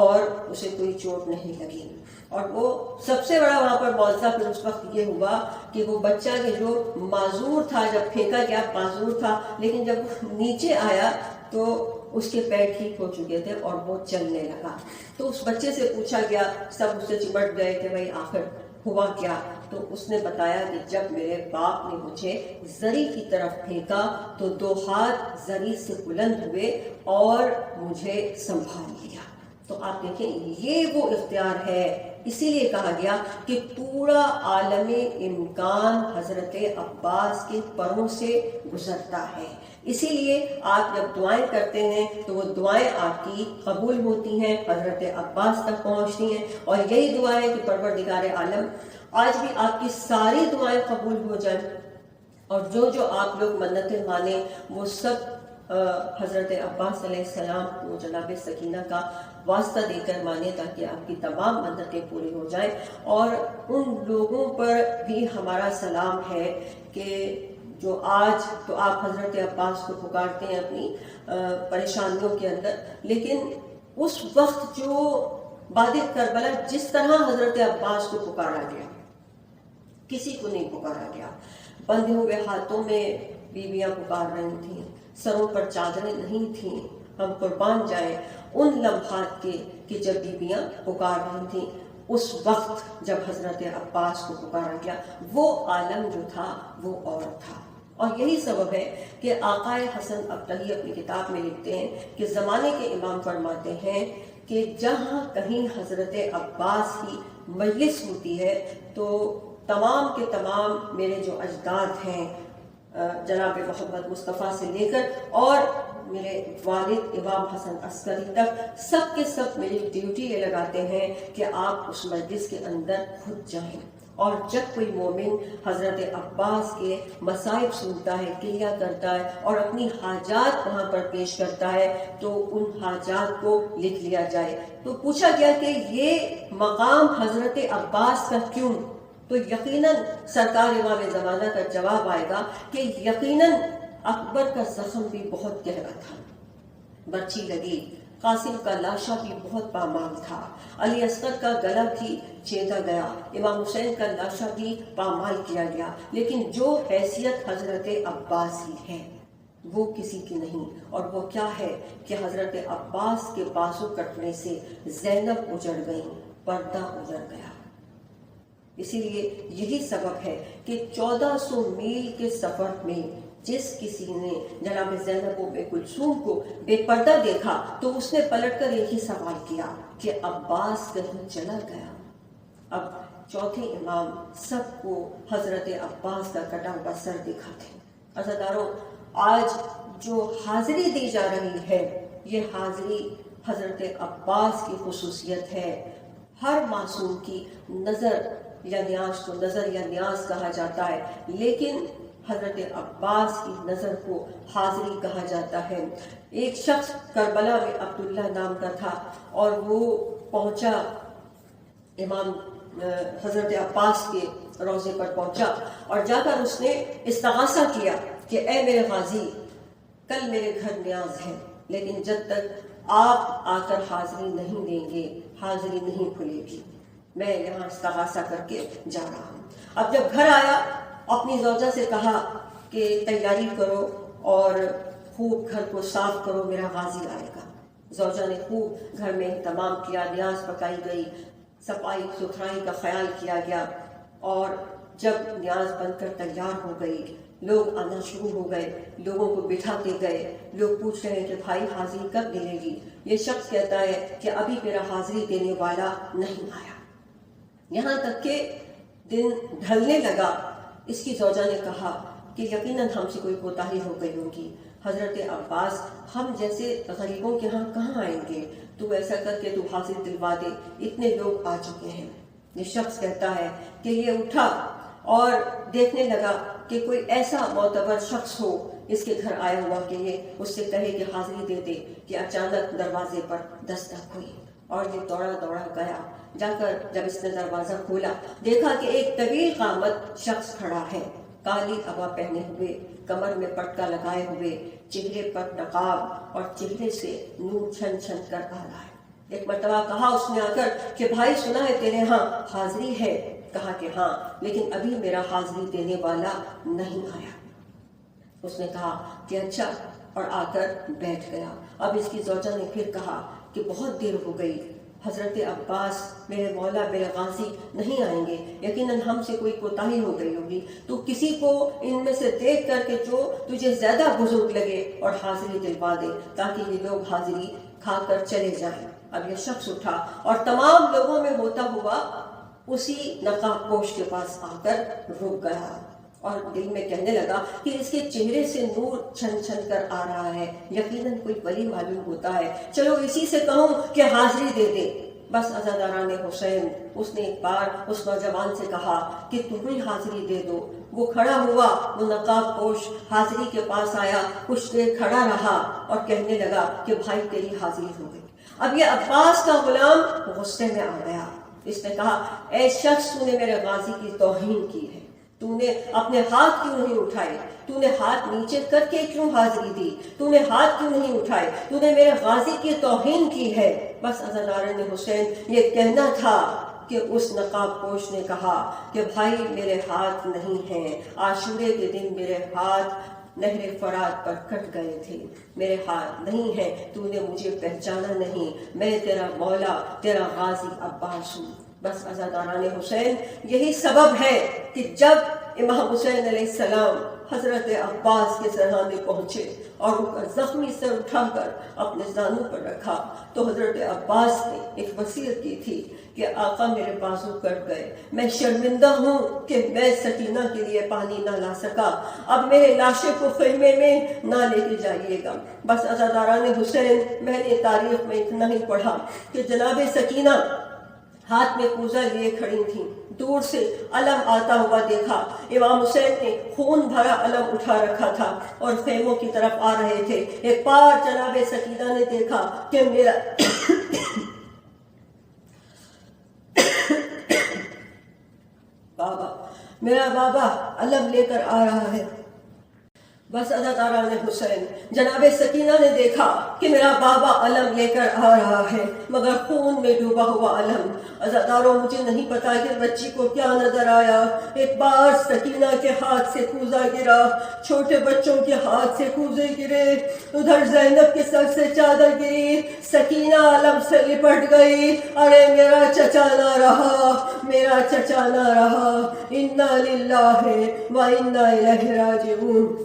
اور اسے کوئی چوٹ نہیں لگی۔ اور وہ سب سے بڑا وہاں پر معجزہ پھر اس وقت یہ ہوا کہ وہ بچہ کہ جو معذور تھا، جب پھینکا گیا معذور تھا، لیکن جب نیچے آیا تو اس کے پیر ٹھیک ہو چکے تھے اور وہ چلنے لگا۔ تو اس بچے سے پوچھا گیا، سب اس سے چمٹ گئے کہ بھائی آخر ہوا کیا؟ تو اس نے بتایا کہ جب میرے باپ نے مجھے زری کی طرف پھینکا تو 2 ہاتھ زری سے بلند ہوئے اور مجھے سنبھال لیا۔ تو آپ دیکھیں یہ وہ اختیار ہے، اسی لیے کہا گیا کہ پورا عالم امکان حضرت عباس کے پروں سے گزرتا ہے۔ اسی لیے آپ جب دعائیں کرتے ہیں تو وہ دعائیں آپ کی قبول ہوتی ہیں، حضرت عباس تک پہنچتی ہیں، اور یہی دعا ہے کہ پروردگار عالم آج بھی آپ کی ساری دعائیں قبول ہو جائیں، اور جو آپ لوگ منتیں مانیں وہ سب حضرت عباس علیہ السلام کو جناب سکینہ کا واسطہ دے کر مانے، تاکہ آپ کی تمام منتیں پوری ہو جائیں۔ اور ان لوگوں پر بھی ہمارا سلام ہے کہ جو آج تو آپ حضرت عباس کو پکارتے ہیں اپنی پریشانیوں کے اندر، لیکن اس وقت جو باد کربلا جس طرح حضرت عباس کو پکارا گیا، کسی کو نہیں پکارا گیا. بندھے ہوئے ہاتھوں میں بیویاں پکار رہی تھیں، سروں پر چادریں نہیں تھیں. ہم قربان جائیں ان لمحات کے کہ جب بیویاں پکار رہی تھیں. اس وقت جب حضرت عباس کو پکارا گیا، وہ عالم جو تھا وہ اور تھا. اور یہی سبب ہے کہ آقا حسن ابتہی اپنی کتاب میں لکھتے ہیں کہ زمانے کے امام فرماتے ہیں کہ جہاں کہیں حضرت عباس کی مجلس ہوتی ہے تو تمام کے تمام میرے جو اجداد ہیں جناب محمد مصطفیٰ سے لے کر اور میرے والد امام حسن عسکری تک سب کے سب میری ڈیوٹی یہ لگاتے ہیں کہ آپ اس مجلس کے اندر خود جائیں. اور جب کوئی مومن حضرت عباس کے مصائب سنتا ہے، کلیا کرتا ہے اور اپنی حاجات وہاں پر پیش کرتا ہے تو ان حاجات کو لکھ لیا جائے. تو پوچھا گیا کہ یہ مقام حضرت عباس کا کیوں؟ تو یقیناً سرکار امام زمانہ کا جواب آئے گا کہ یقیناً اکبر کا زخم بھی بہت گہرا تھا، برچی لگی. قاسم کا لاشا بھی بہت پامال تھا، علی اصغر کا گلا بھی چھیدا گیا، امام حسین کا لاشا بھی پامال کیا گیا. لیکن جو حیثیت حضرت عباس کی ہے وہ کسی کی نہیں. اور وہ کیا ہے کہ حضرت عباس کے بازو کٹنے سے زینب اجڑ گئی، پردہ اجڑ گیا. اسی لیے یہی سبب ہے کہ 1400 میل کے سفر میں جس کسی نے جناب زینب و بے کلثوم کو بے پردہ دیکھا تو اس نے پلٹ کر ایک ہی سوال کیا کہ عباس کہیں چلا گیا. اب چوتھے امام سب کو حضرت عباس کا کٹا ہوا سر دکھاتے ہیں. عزاداروں، آج جو حاضری دی جا رہی ہے یہ حاضری حضرت عباس کی خصوصیت ہے. ہر معصوم کی نظر یا نیاز کو نظر یا نیاز کہا جاتا ہے، لیکن حضرت عباس کی نظر کو حاضری کہا جاتا ہے. ایک شخص کربلا میں عبداللہ نام کا تھا اور وہ پہنچا امام حضرت عباس کے روضے پر پہنچا اور جا کر اس نے استغاثہ کیا کہ اے میرے غازی، کل میرے گھر نیاز ہے، لیکن جب تک آپ آ کر حاضری نہیں دیں گے حاضری نہیں کھلے گی. میں یہاں استغاثہ کر کے جا رہا ہوں. اب جب گھر آیا اپنی زوجہ سے کہا کہ تیاری کرو اور خوب گھر کو صاف کرو، میرا غازی آئے گا. زوجہ نے خوب گھر میں اہتمام کیا، نیاز پکائی گئی، صفائی ستھرائی کا خیال کیا گیا. اور جب نیاز بن کر تیار ہو گئی لوگ آنا شروع ہو گئے، لوگوں کو بٹھاتے گئے. لوگ پوچھ رہے ہیں کہ بھائی حاضری کب ملے گی؟ یہ شخص کہتا ہے کہ ابھی میرا حاضری دینے والا نہیں آیا. یہاں تک کہ دن ڈھلنے لگا. اس کی زوجہ نے کہا کہ یقیناً ہم سے کوئی کوتاہی ہو گئی ہوگی. حضرت عباس ہم جیسے غریبوں کے ہاں کہاں آئیں گے؟ تو ایسا کر کے تو حاضر دلوا دے، اتنے لوگ آ چکے ہیں. یہ شخص کہتا ہے کہ یہ اٹھا اور دیکھنے لگا کہ کوئی ایسا معتبر شخص ہو اس کے گھر آیا ہوا کہ یہ اس سے کہے کہ حاضری دے دے کہ اچانک دروازے پر دستک ہوئی اور یہ دوڑا دوڑا گیا. جا کر جب اس نے دروازہ کھولا دیکھا کہ ایک طویل قامت شخص کھڑا ہے، کالی عبا پہنے ہوئے، کمر میں پٹکا لگائے ہوئے، چہرے پر نقاب اور چہرے سے نور چھن چھن کر آ رہا ہے. ایک مرتبہ کہا اس نے آ کر کہ بھائی سنا ہے تیرے ہاں حاضری ہے؟ کہا کہ ہاں، لیکن ابھی میرا حاضری دینے والا نہیں آیا. اس نے کہا کہ اچھا، اور آ کر بیٹھ گیا. اب اس کی زوجہ نے پھر کہا کہ بہت دیر ہو گئی، حضرت عباس میرے مولا میرے غازی نہیں آئیں گے، یقیناً ہم سے کوئی کوتاہی ہو گئی ہوگی. تو کسی کو ان میں سے دیکھ کر کے جو تجھے زیادہ بزرگ لگے اور حاضری دلوا دے تاکہ یہ لوگ حاضری کھا کر چلے جائیں. اب یہ شخص اٹھا اور تمام لوگوں میں ہوتا ہوا اسی نقاب پوش کے پاس آ کر رک گیا اور دل میں کہنے لگا کہ اس کے چہرے سے نور چھن چھن کر آ رہا ہے، یقیناً کوئی ولی معلوم ہوتا ہے، چلو اسی سے کہوں کہ حاضری دے دے. بس عزاداران حسین، اس نے ایک بار اس نوجوان سے کہا کہ تم ہی حاضری دے دو. وہ کھڑا ہوا، وہ نقاب پوش حاضری کے پاس آیا، کچھ دیر کھڑا رہا اور کہنے لگا کہ بھائی تیری حاضری ہو گئی. اب یہ عباس کا غلام غصے میں آ گیا. اس نے کہا اے شخص، تو نے میرے غازی کی توہین کی ہے، تو نے اپنے ہاتھ کیوں نہیں اٹھائے؟ تو نے ہاتھ نیچے کر کے کیوں حاضری دی؟ تو نے ہاتھ کیوں نہیں اٹھائے؟ تو نے میرے غازی کی توہین کی ہے۔ بس عزاداران حسین یہ کہنا تھا کہ اس نقاب پوش نے کہا کہ بھائی میرے ہاتھ نہیں ہیں، عاشورے کے دن میرے ہاتھ نہر فرات پر کٹ گئے تھے، میرے ہاتھ نہیں ہیں، تو نے مجھے پہچانا نہیں، میں تیرا مولا تیرا غازی عباس ہوں۔ بس عزاداران حسین یہی سبب ہے کہ جب امام حسین علیہ السلام حضرت عباس کے سرحانے پہنچے اور ان کا زخمی سر اٹھا کر اپنے زانوں پر رکھا تو حضرت عباس نے ایک وصیت کی تھی کہ آقا میرے بازو کٹ گئے، میں شرمندہ ہوں کہ میں سکینہ کے لیے پانی نہ لا سکا، اب میرے لاشے کو خیمے میں نہ لے کے جائیے گا۔ بس عزاداران حسین میں نے تاریخ میں اتنا ہی پڑھا کہ جناب سکینہ ہاتھ میں کوزہ لیے کھڑی تھیں، دور سے علم آتا ہوا دیکھا، امام حسین نے خون بھرا علم اٹھا رکھا تھا اور خیموں کی طرف آ رہے تھے۔ ایک بار جناب سکینہ نے دیکھا کہ میرا بابا علم لے کر آ رہا ہے۔ بس عزاداران حسین جناب سکینہ نے دیکھا کہ میرا بابا علم لے کر آ رہا ہے مگر خون میں ڈوبا ہوا علم۔ عزاداروں مجھے نہیں پتا کہ بچی کو کیا نظر آیا، ایک بار سکینہ کے ہاتھ سے کوزہ گرا، چھوٹے بچوں کے ہاتھ سے کوزے گرے، ادھر زینب کے سر سے چادر گری، سکینہ علم سے لپٹ گئی، ارے میرا چچا نہ رہا، میرا چچا نہ رہا، انا للہ و انا الیہ راجعون۔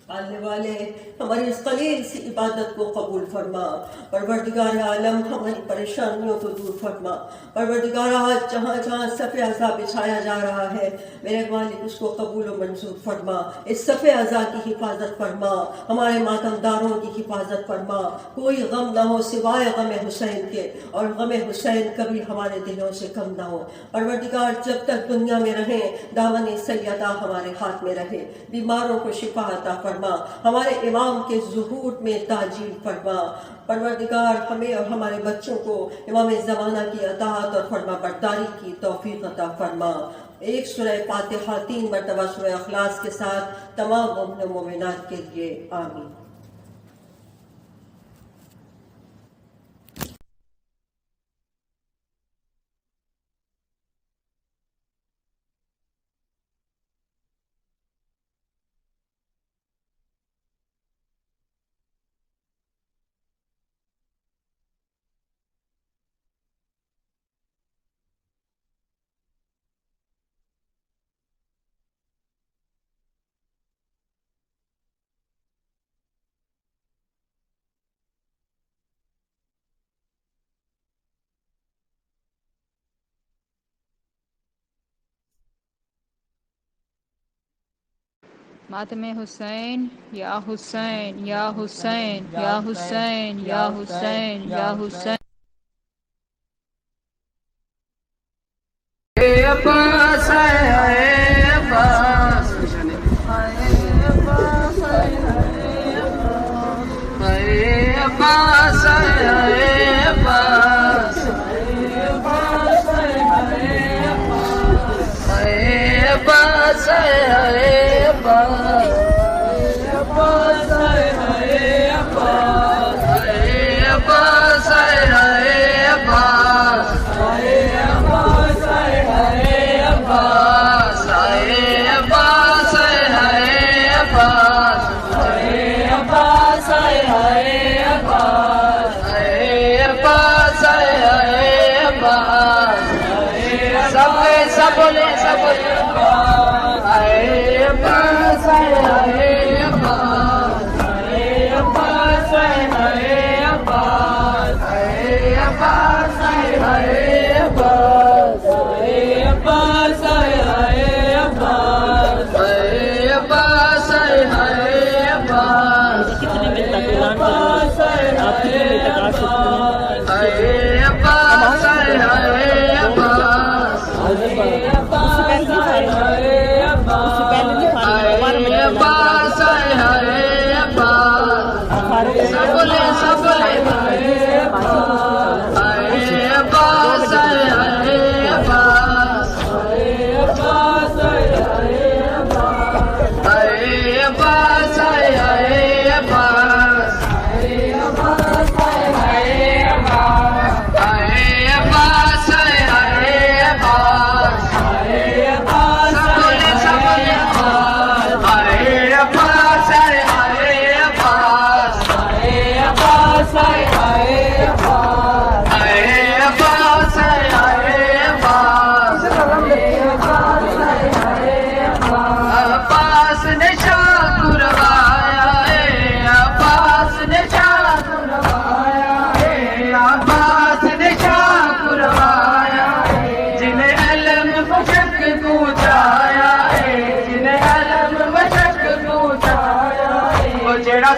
آنے والے ہماری اس قلیل سی عبادت کو قبول فرما، پروردگار عالم ہماری پریشانیوں کو دور فرما، پروردگار آج جہاں جہاں صف عزا بچھایا جا رہا ہے میرے مالک اس کو قبول و منظور فرما، اس صف عزا کی حفاظت فرما، ہمارے ماتمداروں کی حفاظت فرما، کوئی غم نہ ہو سوائے غم حسین کے، اور غم حسین کبھی ہمارے دلوں سے کم نہ ہو۔ پروردگار جب تک دنیا میں رہیں دامن سیدہ ہمارے ہاتھ میں رہے، بیماروں کو شفا عطا فرما، ہمارے امام کے ظہور میں تاجیل فرما۔ پروردگار ہمیں اور ہمارے بچوں کو امام زمانہ کی اطاعت اور فرما برداری کی توفیق عطا فرما۔ ایک سورہ فاتحہ 3 مرتبہ سورہ اخلاص کے ساتھ تمام مومن و مومنات کے لیے آمین۔ ماتم حسین یا حسین یا حسین یا حسین یا حسین یا حسین۔ Hey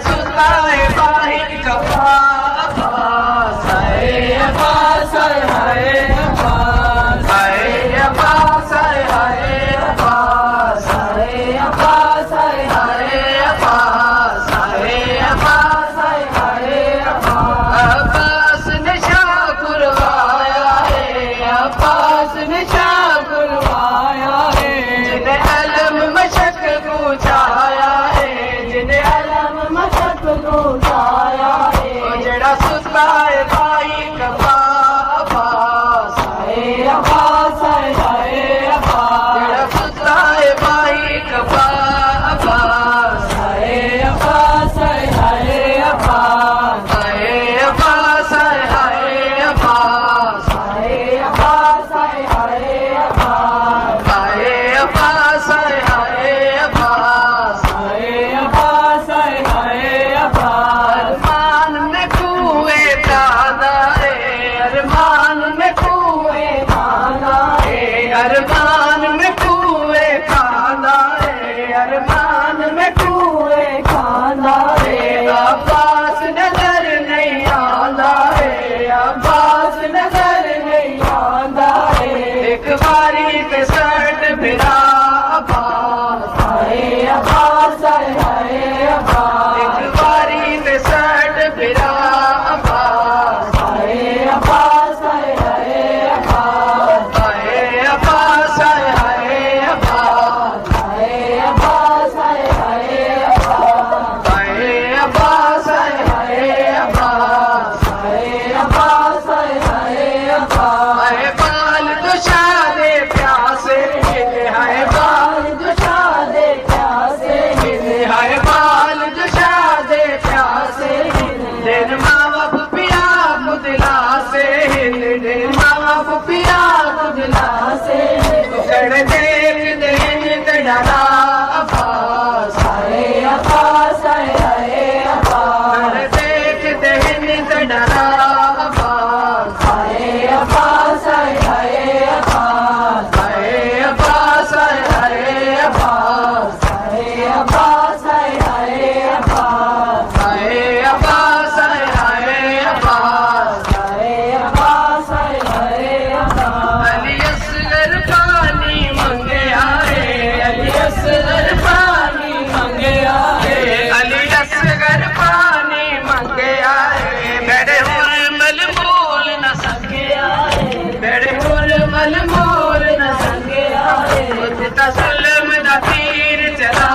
سلطائے باہر کفا عباس آئے عباس آئے ہائے عباس آئے عباس آئے ہائے عباس آئے عباس آئے ہائے عباس آئے عباس آئے ہائے عباس نے شاہ کروایا ہے عباس نے شاہ کروایا ہے جنہیں علم مشق پہنچایا ہے جنہیں علم مشق پہنچایا ہے جڑا سلطائے بھائی کفا عباس آئے عباس آئے ہائے عباس جڑا سلطائے بھائی کفا عباس آئے عباس آئے ہائے عباس آئے عباس آئے ہائے عباس آئے عباس آئے ہائے عباس آئے عباس آئے ہائے عباس آئے عباس آئے ہائے عباس ارمان میں کوئے دادا ہے ارمان میں کوئے دادا ہے ارمان میں کوئے کھانا ہے ارمان میں کوئے کھانا ہے عباس نظر نہیں آتا ہے عباس نظر نہیں آتا ہے ایک باری پہ سرٹ پھرا عباس آئے عباس آئے ہائے عباس ایک باری پہ سرٹ پھرا عباس آئے عباس آئے ہائے عباس آئے عباس آئے ہائے عباس آئے عباس آئے ہائے عباس آئے عباس آئے ہائے عباس آئے عباس آئے ہائے عباس آئے بال دوشادے پیاسے ہائے بال دوشادے پیاسے ہائے بال دوشادے پیاسے دن ماں باپ پیا کو دلا سے دن ماں باپ پیا کو دلا سے کڑ دیکھ دین ڈرا عباس آئے عباس آئے ہائے عباس کڑ دیکھ دین ڈرا عباس آئے عباس آئے ہائے عباس آئے عباس آئے ہائے عباس آئے عباس آئے ہائے عباس آئے عباس آئے ہائے عباس آئے عباس آئے ہائے عباس علی اصغر پانی منگے آئے علی اصغر پانی منگے آئے علی اصغر پانی منگے آئے میرے حرمل مول نہ سنگے آئے میرے حرمل مول نہ سنگے آئے جتا ظلم دا تیر چلا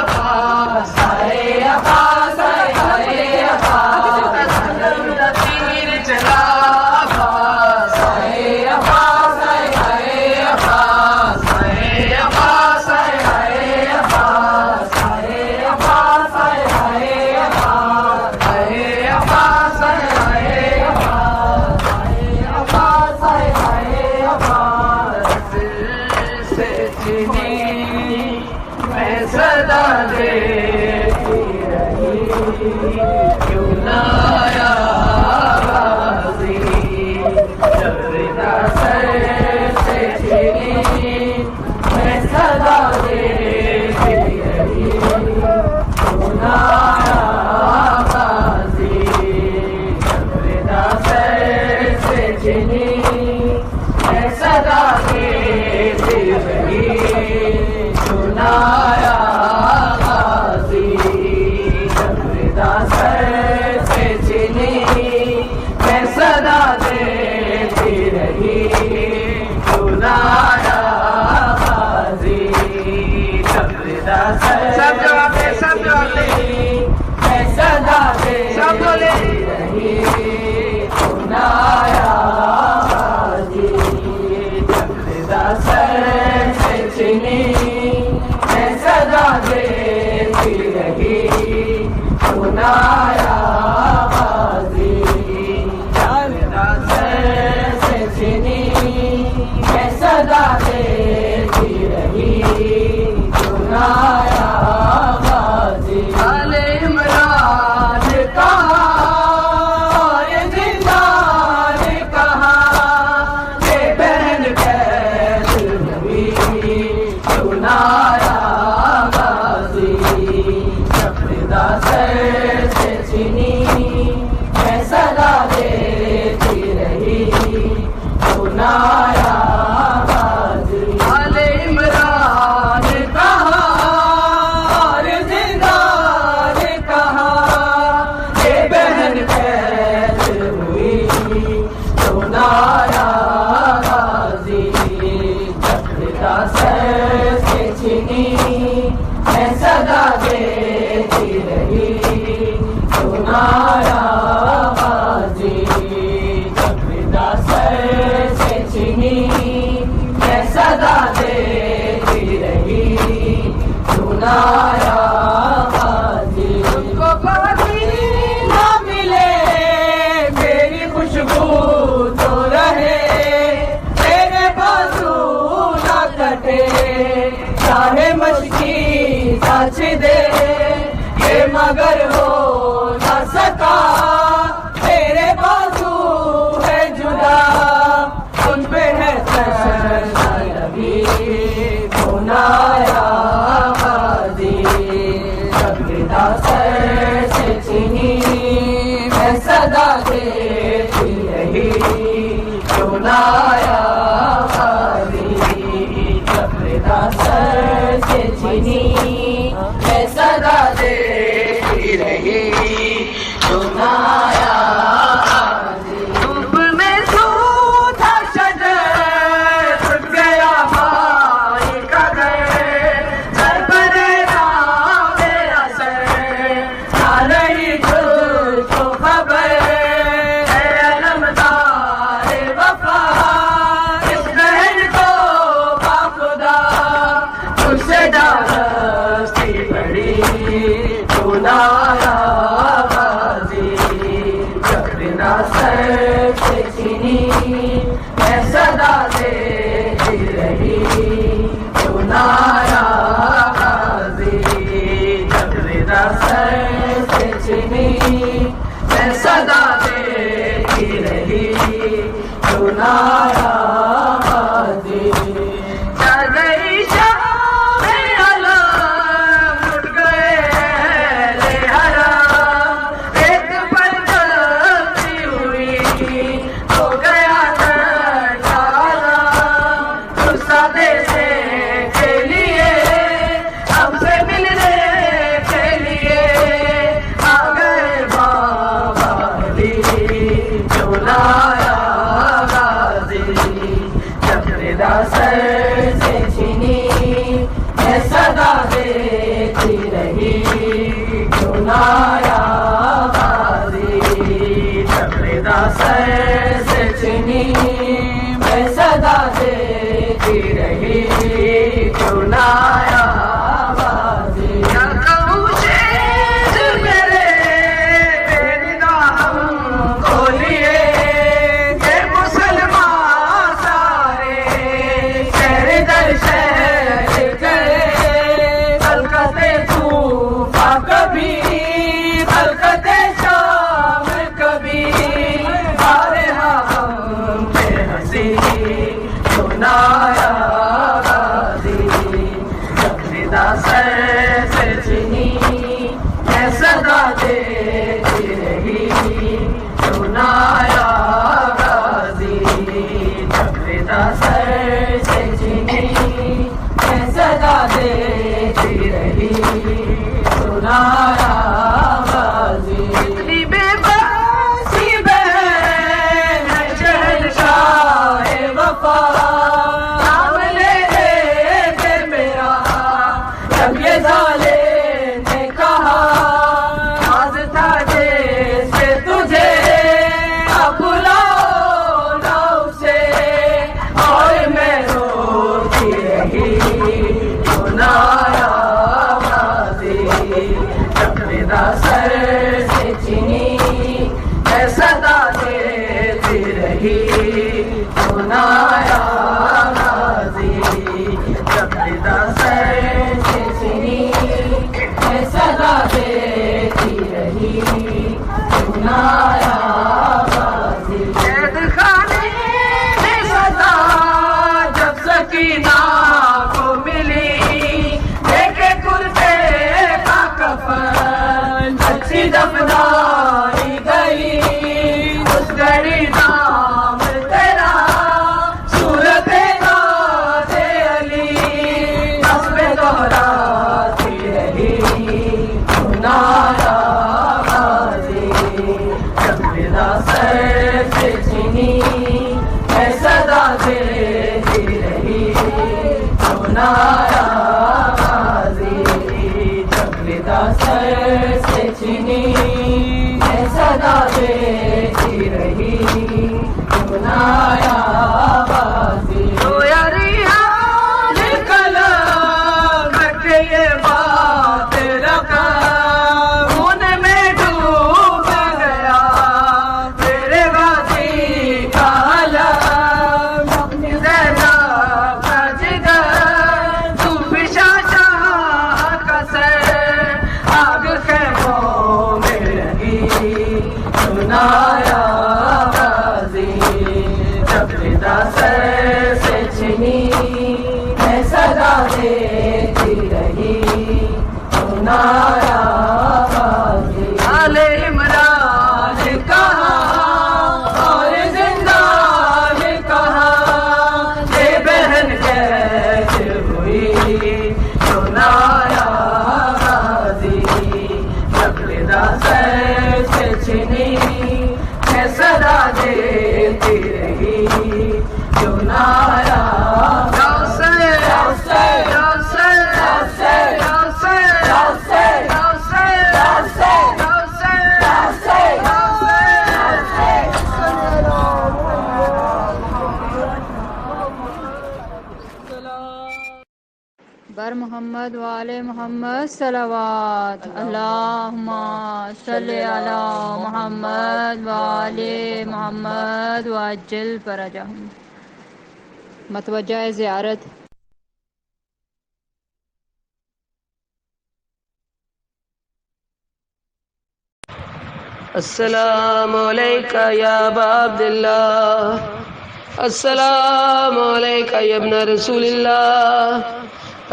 عباس آئے عباس آئے ہائے عباس جتا ظلم دا تیر چلا عباس آئے عباس آئے ہائے عباس آئے عباس آئے ہائے عباس آئے عباس آئے ہائے عباس آئے عباس آئے ہائے عباس آئے عباس آئے ہائے عباس سے چینی میں صدا دیتی رہی کیوں نہ آیا غازی جب ردا سر سے چینی میں صدا دیتی رہی کیوں نہ آیا غازی جب ردا سر سے چینی میں صدا دیتی رہی کیوں نہ آیا غازی جب ردا سر سے چینی میں صدا دیتی رہی کیوں نہ آیا غازی جب ردا سر سب جواب دے سب جواب دے میں صدا دیتی رہی کیوں نہ آیا غازی جب ردا سر سے چینی میں صدا دیتی رہی کیوں نہ آیا غازی جب ردا سر سے چینی میں صدا دیتی رہی کیوں نہ آیا غازی آل عمران کہا یہ زندان کہا یہ بہن قید نبی کیوں نہ آیا غازی جب ردا سر چنایا غازی جب ردا سر سے چنی میں صدا دیتی رہی چنایا غازی تم کو کوئی نہ ملے میری خوشبو تو رہے تیرے بازو نہ کٹے چاہے مشکی سچ دے یہ مگر ہو نہ سکا تیرے بازو ہے جدا ان پہ ہے نبی چنایا غازی جب ردا سر سے چنی میں صدا دیتی رہی چنایا غازی جب ردا سر سے چنی میں صدا دیتی رہی چنایا غازی دھوپ میں سوکھا شجر ٹوٹ گیا بھائی کا گھر برینا میرا سر آ رہی تجھ کو خبر اے علمدار وفا اس بہن کو باخدا تجھ سے داستی بڑی چنایا غازی جب ردا سر سے چنی میں صدا دیتی رہی چنایا غازی جب ردا سر سے چنی میں صدا دیتی رہی چنایا غازی چل گئی شام علم اٹھ گئے اہل حرم ایک پل جلتی ہوئی ہو گیا ڈالا تو سادے سے کے لیے ہم سے ملنے کے لیے آ گئے بابا علی چنایا غازی جب ردا سر سے چنی میں صدا دیتی رہی چنایا غازی جب ردا سر سے چنی میں صدا دیتی رہی چنایا غازی میرے بے نگاہ ہم کو لیے یہ مسلمان سارے شہر در شہر گئے خلقت کوفہ کبھی خلقت شام کبھی بارہا ہم پہ ہنسی چنایا غازی جب ردا سر سے چنی میں صدا دیتی رہی چنایا غازی جب ردا سر سے چنی میں صدا دیتی رہی چنایا غازی اتنی بے باسی بہن ہے شہنشاہ وفا نام لے لے کے میرا جب یہ ظالم نے کہا ناز تھا جیسے تجھے اب بلاؤ نہ اسے اور میں روتی رہی چنایا غازی جب ردا سر سے چنی میں صدا دیتی رہی چنایا غازی جب ردا سر سے چنی میں صدا دیتی رہی چنایا غازی قید خانے میں صدا جب سکینہ کو ملی دیکھے کرتے کا کفن اچھی دفنائی گئی اس گھڑی نام تیرا صورت ذات علی نصب دہراتی رہی چنایا غازی جب ردا سر سے چنی میں صدا دیتی رہی چنایا غازی جب ردا سر سے چنی میں دیتی رہی بنایا بازی تو یاریاں نکل رکھ یہ بات رکھا ان میں ڈوب گیا تیرے غازی کا علم اپنی زینب کا جگر تو پشا شاہ کا سر آگ خیموں میں لگی سنایا بازی جب ردا سر سے چھنی میں صدا دیتی رہی سنایا بازی آل عمران کہا اور زندان کہا یہ بہن کیسے ہوئی سنایا بازی جب ردا سر سے چھنی میں صدا دیتی رہی سنایا بر محمد وآل محمد صلوات اللہم صلی علی محمد وآل محمد وعجل فرجہم. متوجہ زیارت السلام علیکہ یا ابا عبداللہ، السلام علیکہ یا ابن رسول اللہ،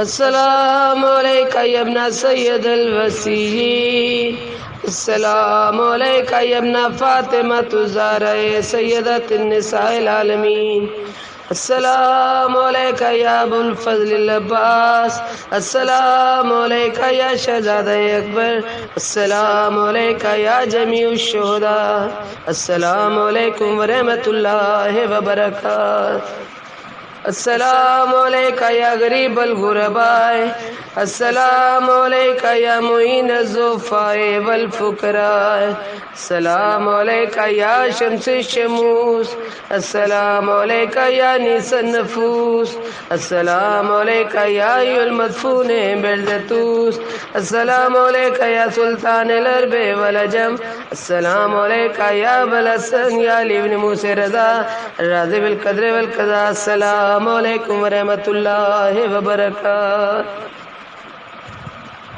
السلام علیکہ یا ابن سید الوصیین، السلام علیکہ یا ابن فاطمۃ الزہرا سیدۃ النساء العالمین، السلام علیکہ یا ابو الفضل العباس، السلام علیکہ یا شہزادہ اکبر، السلام علیکہ یا جمیع الشہداء، السلام علیکم ورحمۃ اللہ وبرکاتہ. السلام علیکہ یا غریب الغرباء، السلام علیکہ یا معین الضعفاء والفقراء، السلام علیکہ یا شمس الشموس، السلام علیکہ یا نیس النفوس، السلام علیکہ یا ای المدفون بالجتوس، السلام علیکہ یا سلطان العرب والعجم، السلام علیکہ یا ابوالحسن یا علی بن موسی رضا الراضی بالقدر والقضاء. السلام علیکم ورحمۃ اللہ وبرکاتہ.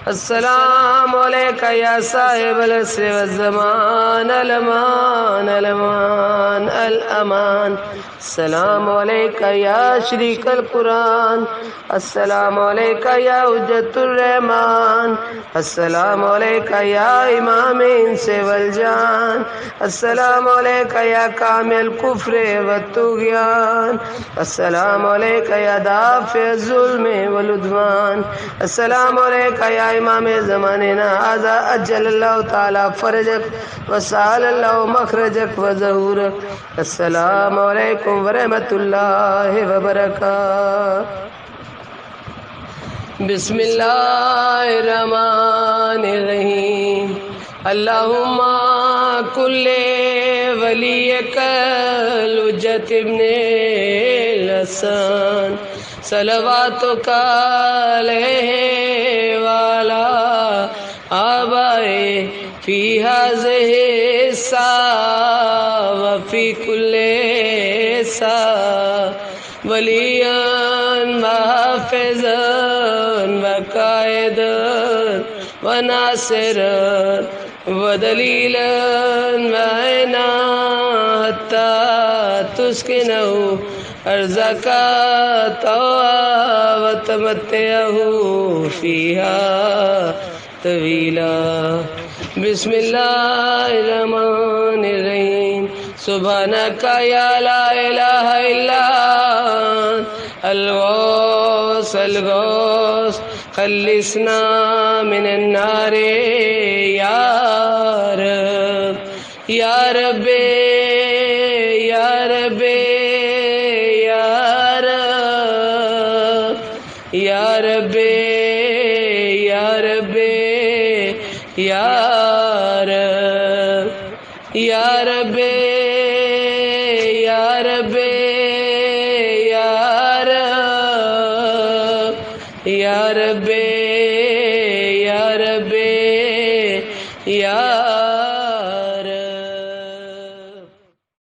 السلام علیکہ یا صاحب العصر والزمان الامان الامان الامان، السلام علیکہ یا شریک القرآن، السلام علیکہ یا حجت الرحمن، السلام علیکہ یا امام انس والجان، السلام علیکہ یا کامل کفر والطغیان، السلام علیکہ یا دافع الظلم والعدوان، السلام علیکہ یا امام زماننا هذا اجل اللہ تعالی فرجک وسال اللہ مخرجک وظہورک. السلام علیکم ورحمۃ اللہ وبرکاتہ. بسم اللہ الرحمن الرحیم. اللہم کل ولیک الحجت ابن الحسن صلواتک علیہ وعلی آبائے فی ہذہ الساعہ وفی کل ساعہ ولیاً وحافظاً وقائداً وناصراً ودلیلاً وعینا حتی تسکنہ ارضک طوعا وتمتعہ فیہا طویلا. بسم اللہ الرحمن الرحیم. سبحانک یا لا الہ الا الغوث الغوث خلصنا من النار یا رب یا رب یا رب یا رب یا رب یا رب یا رب. یا رب یا رب یا رب یا رب یا رب یا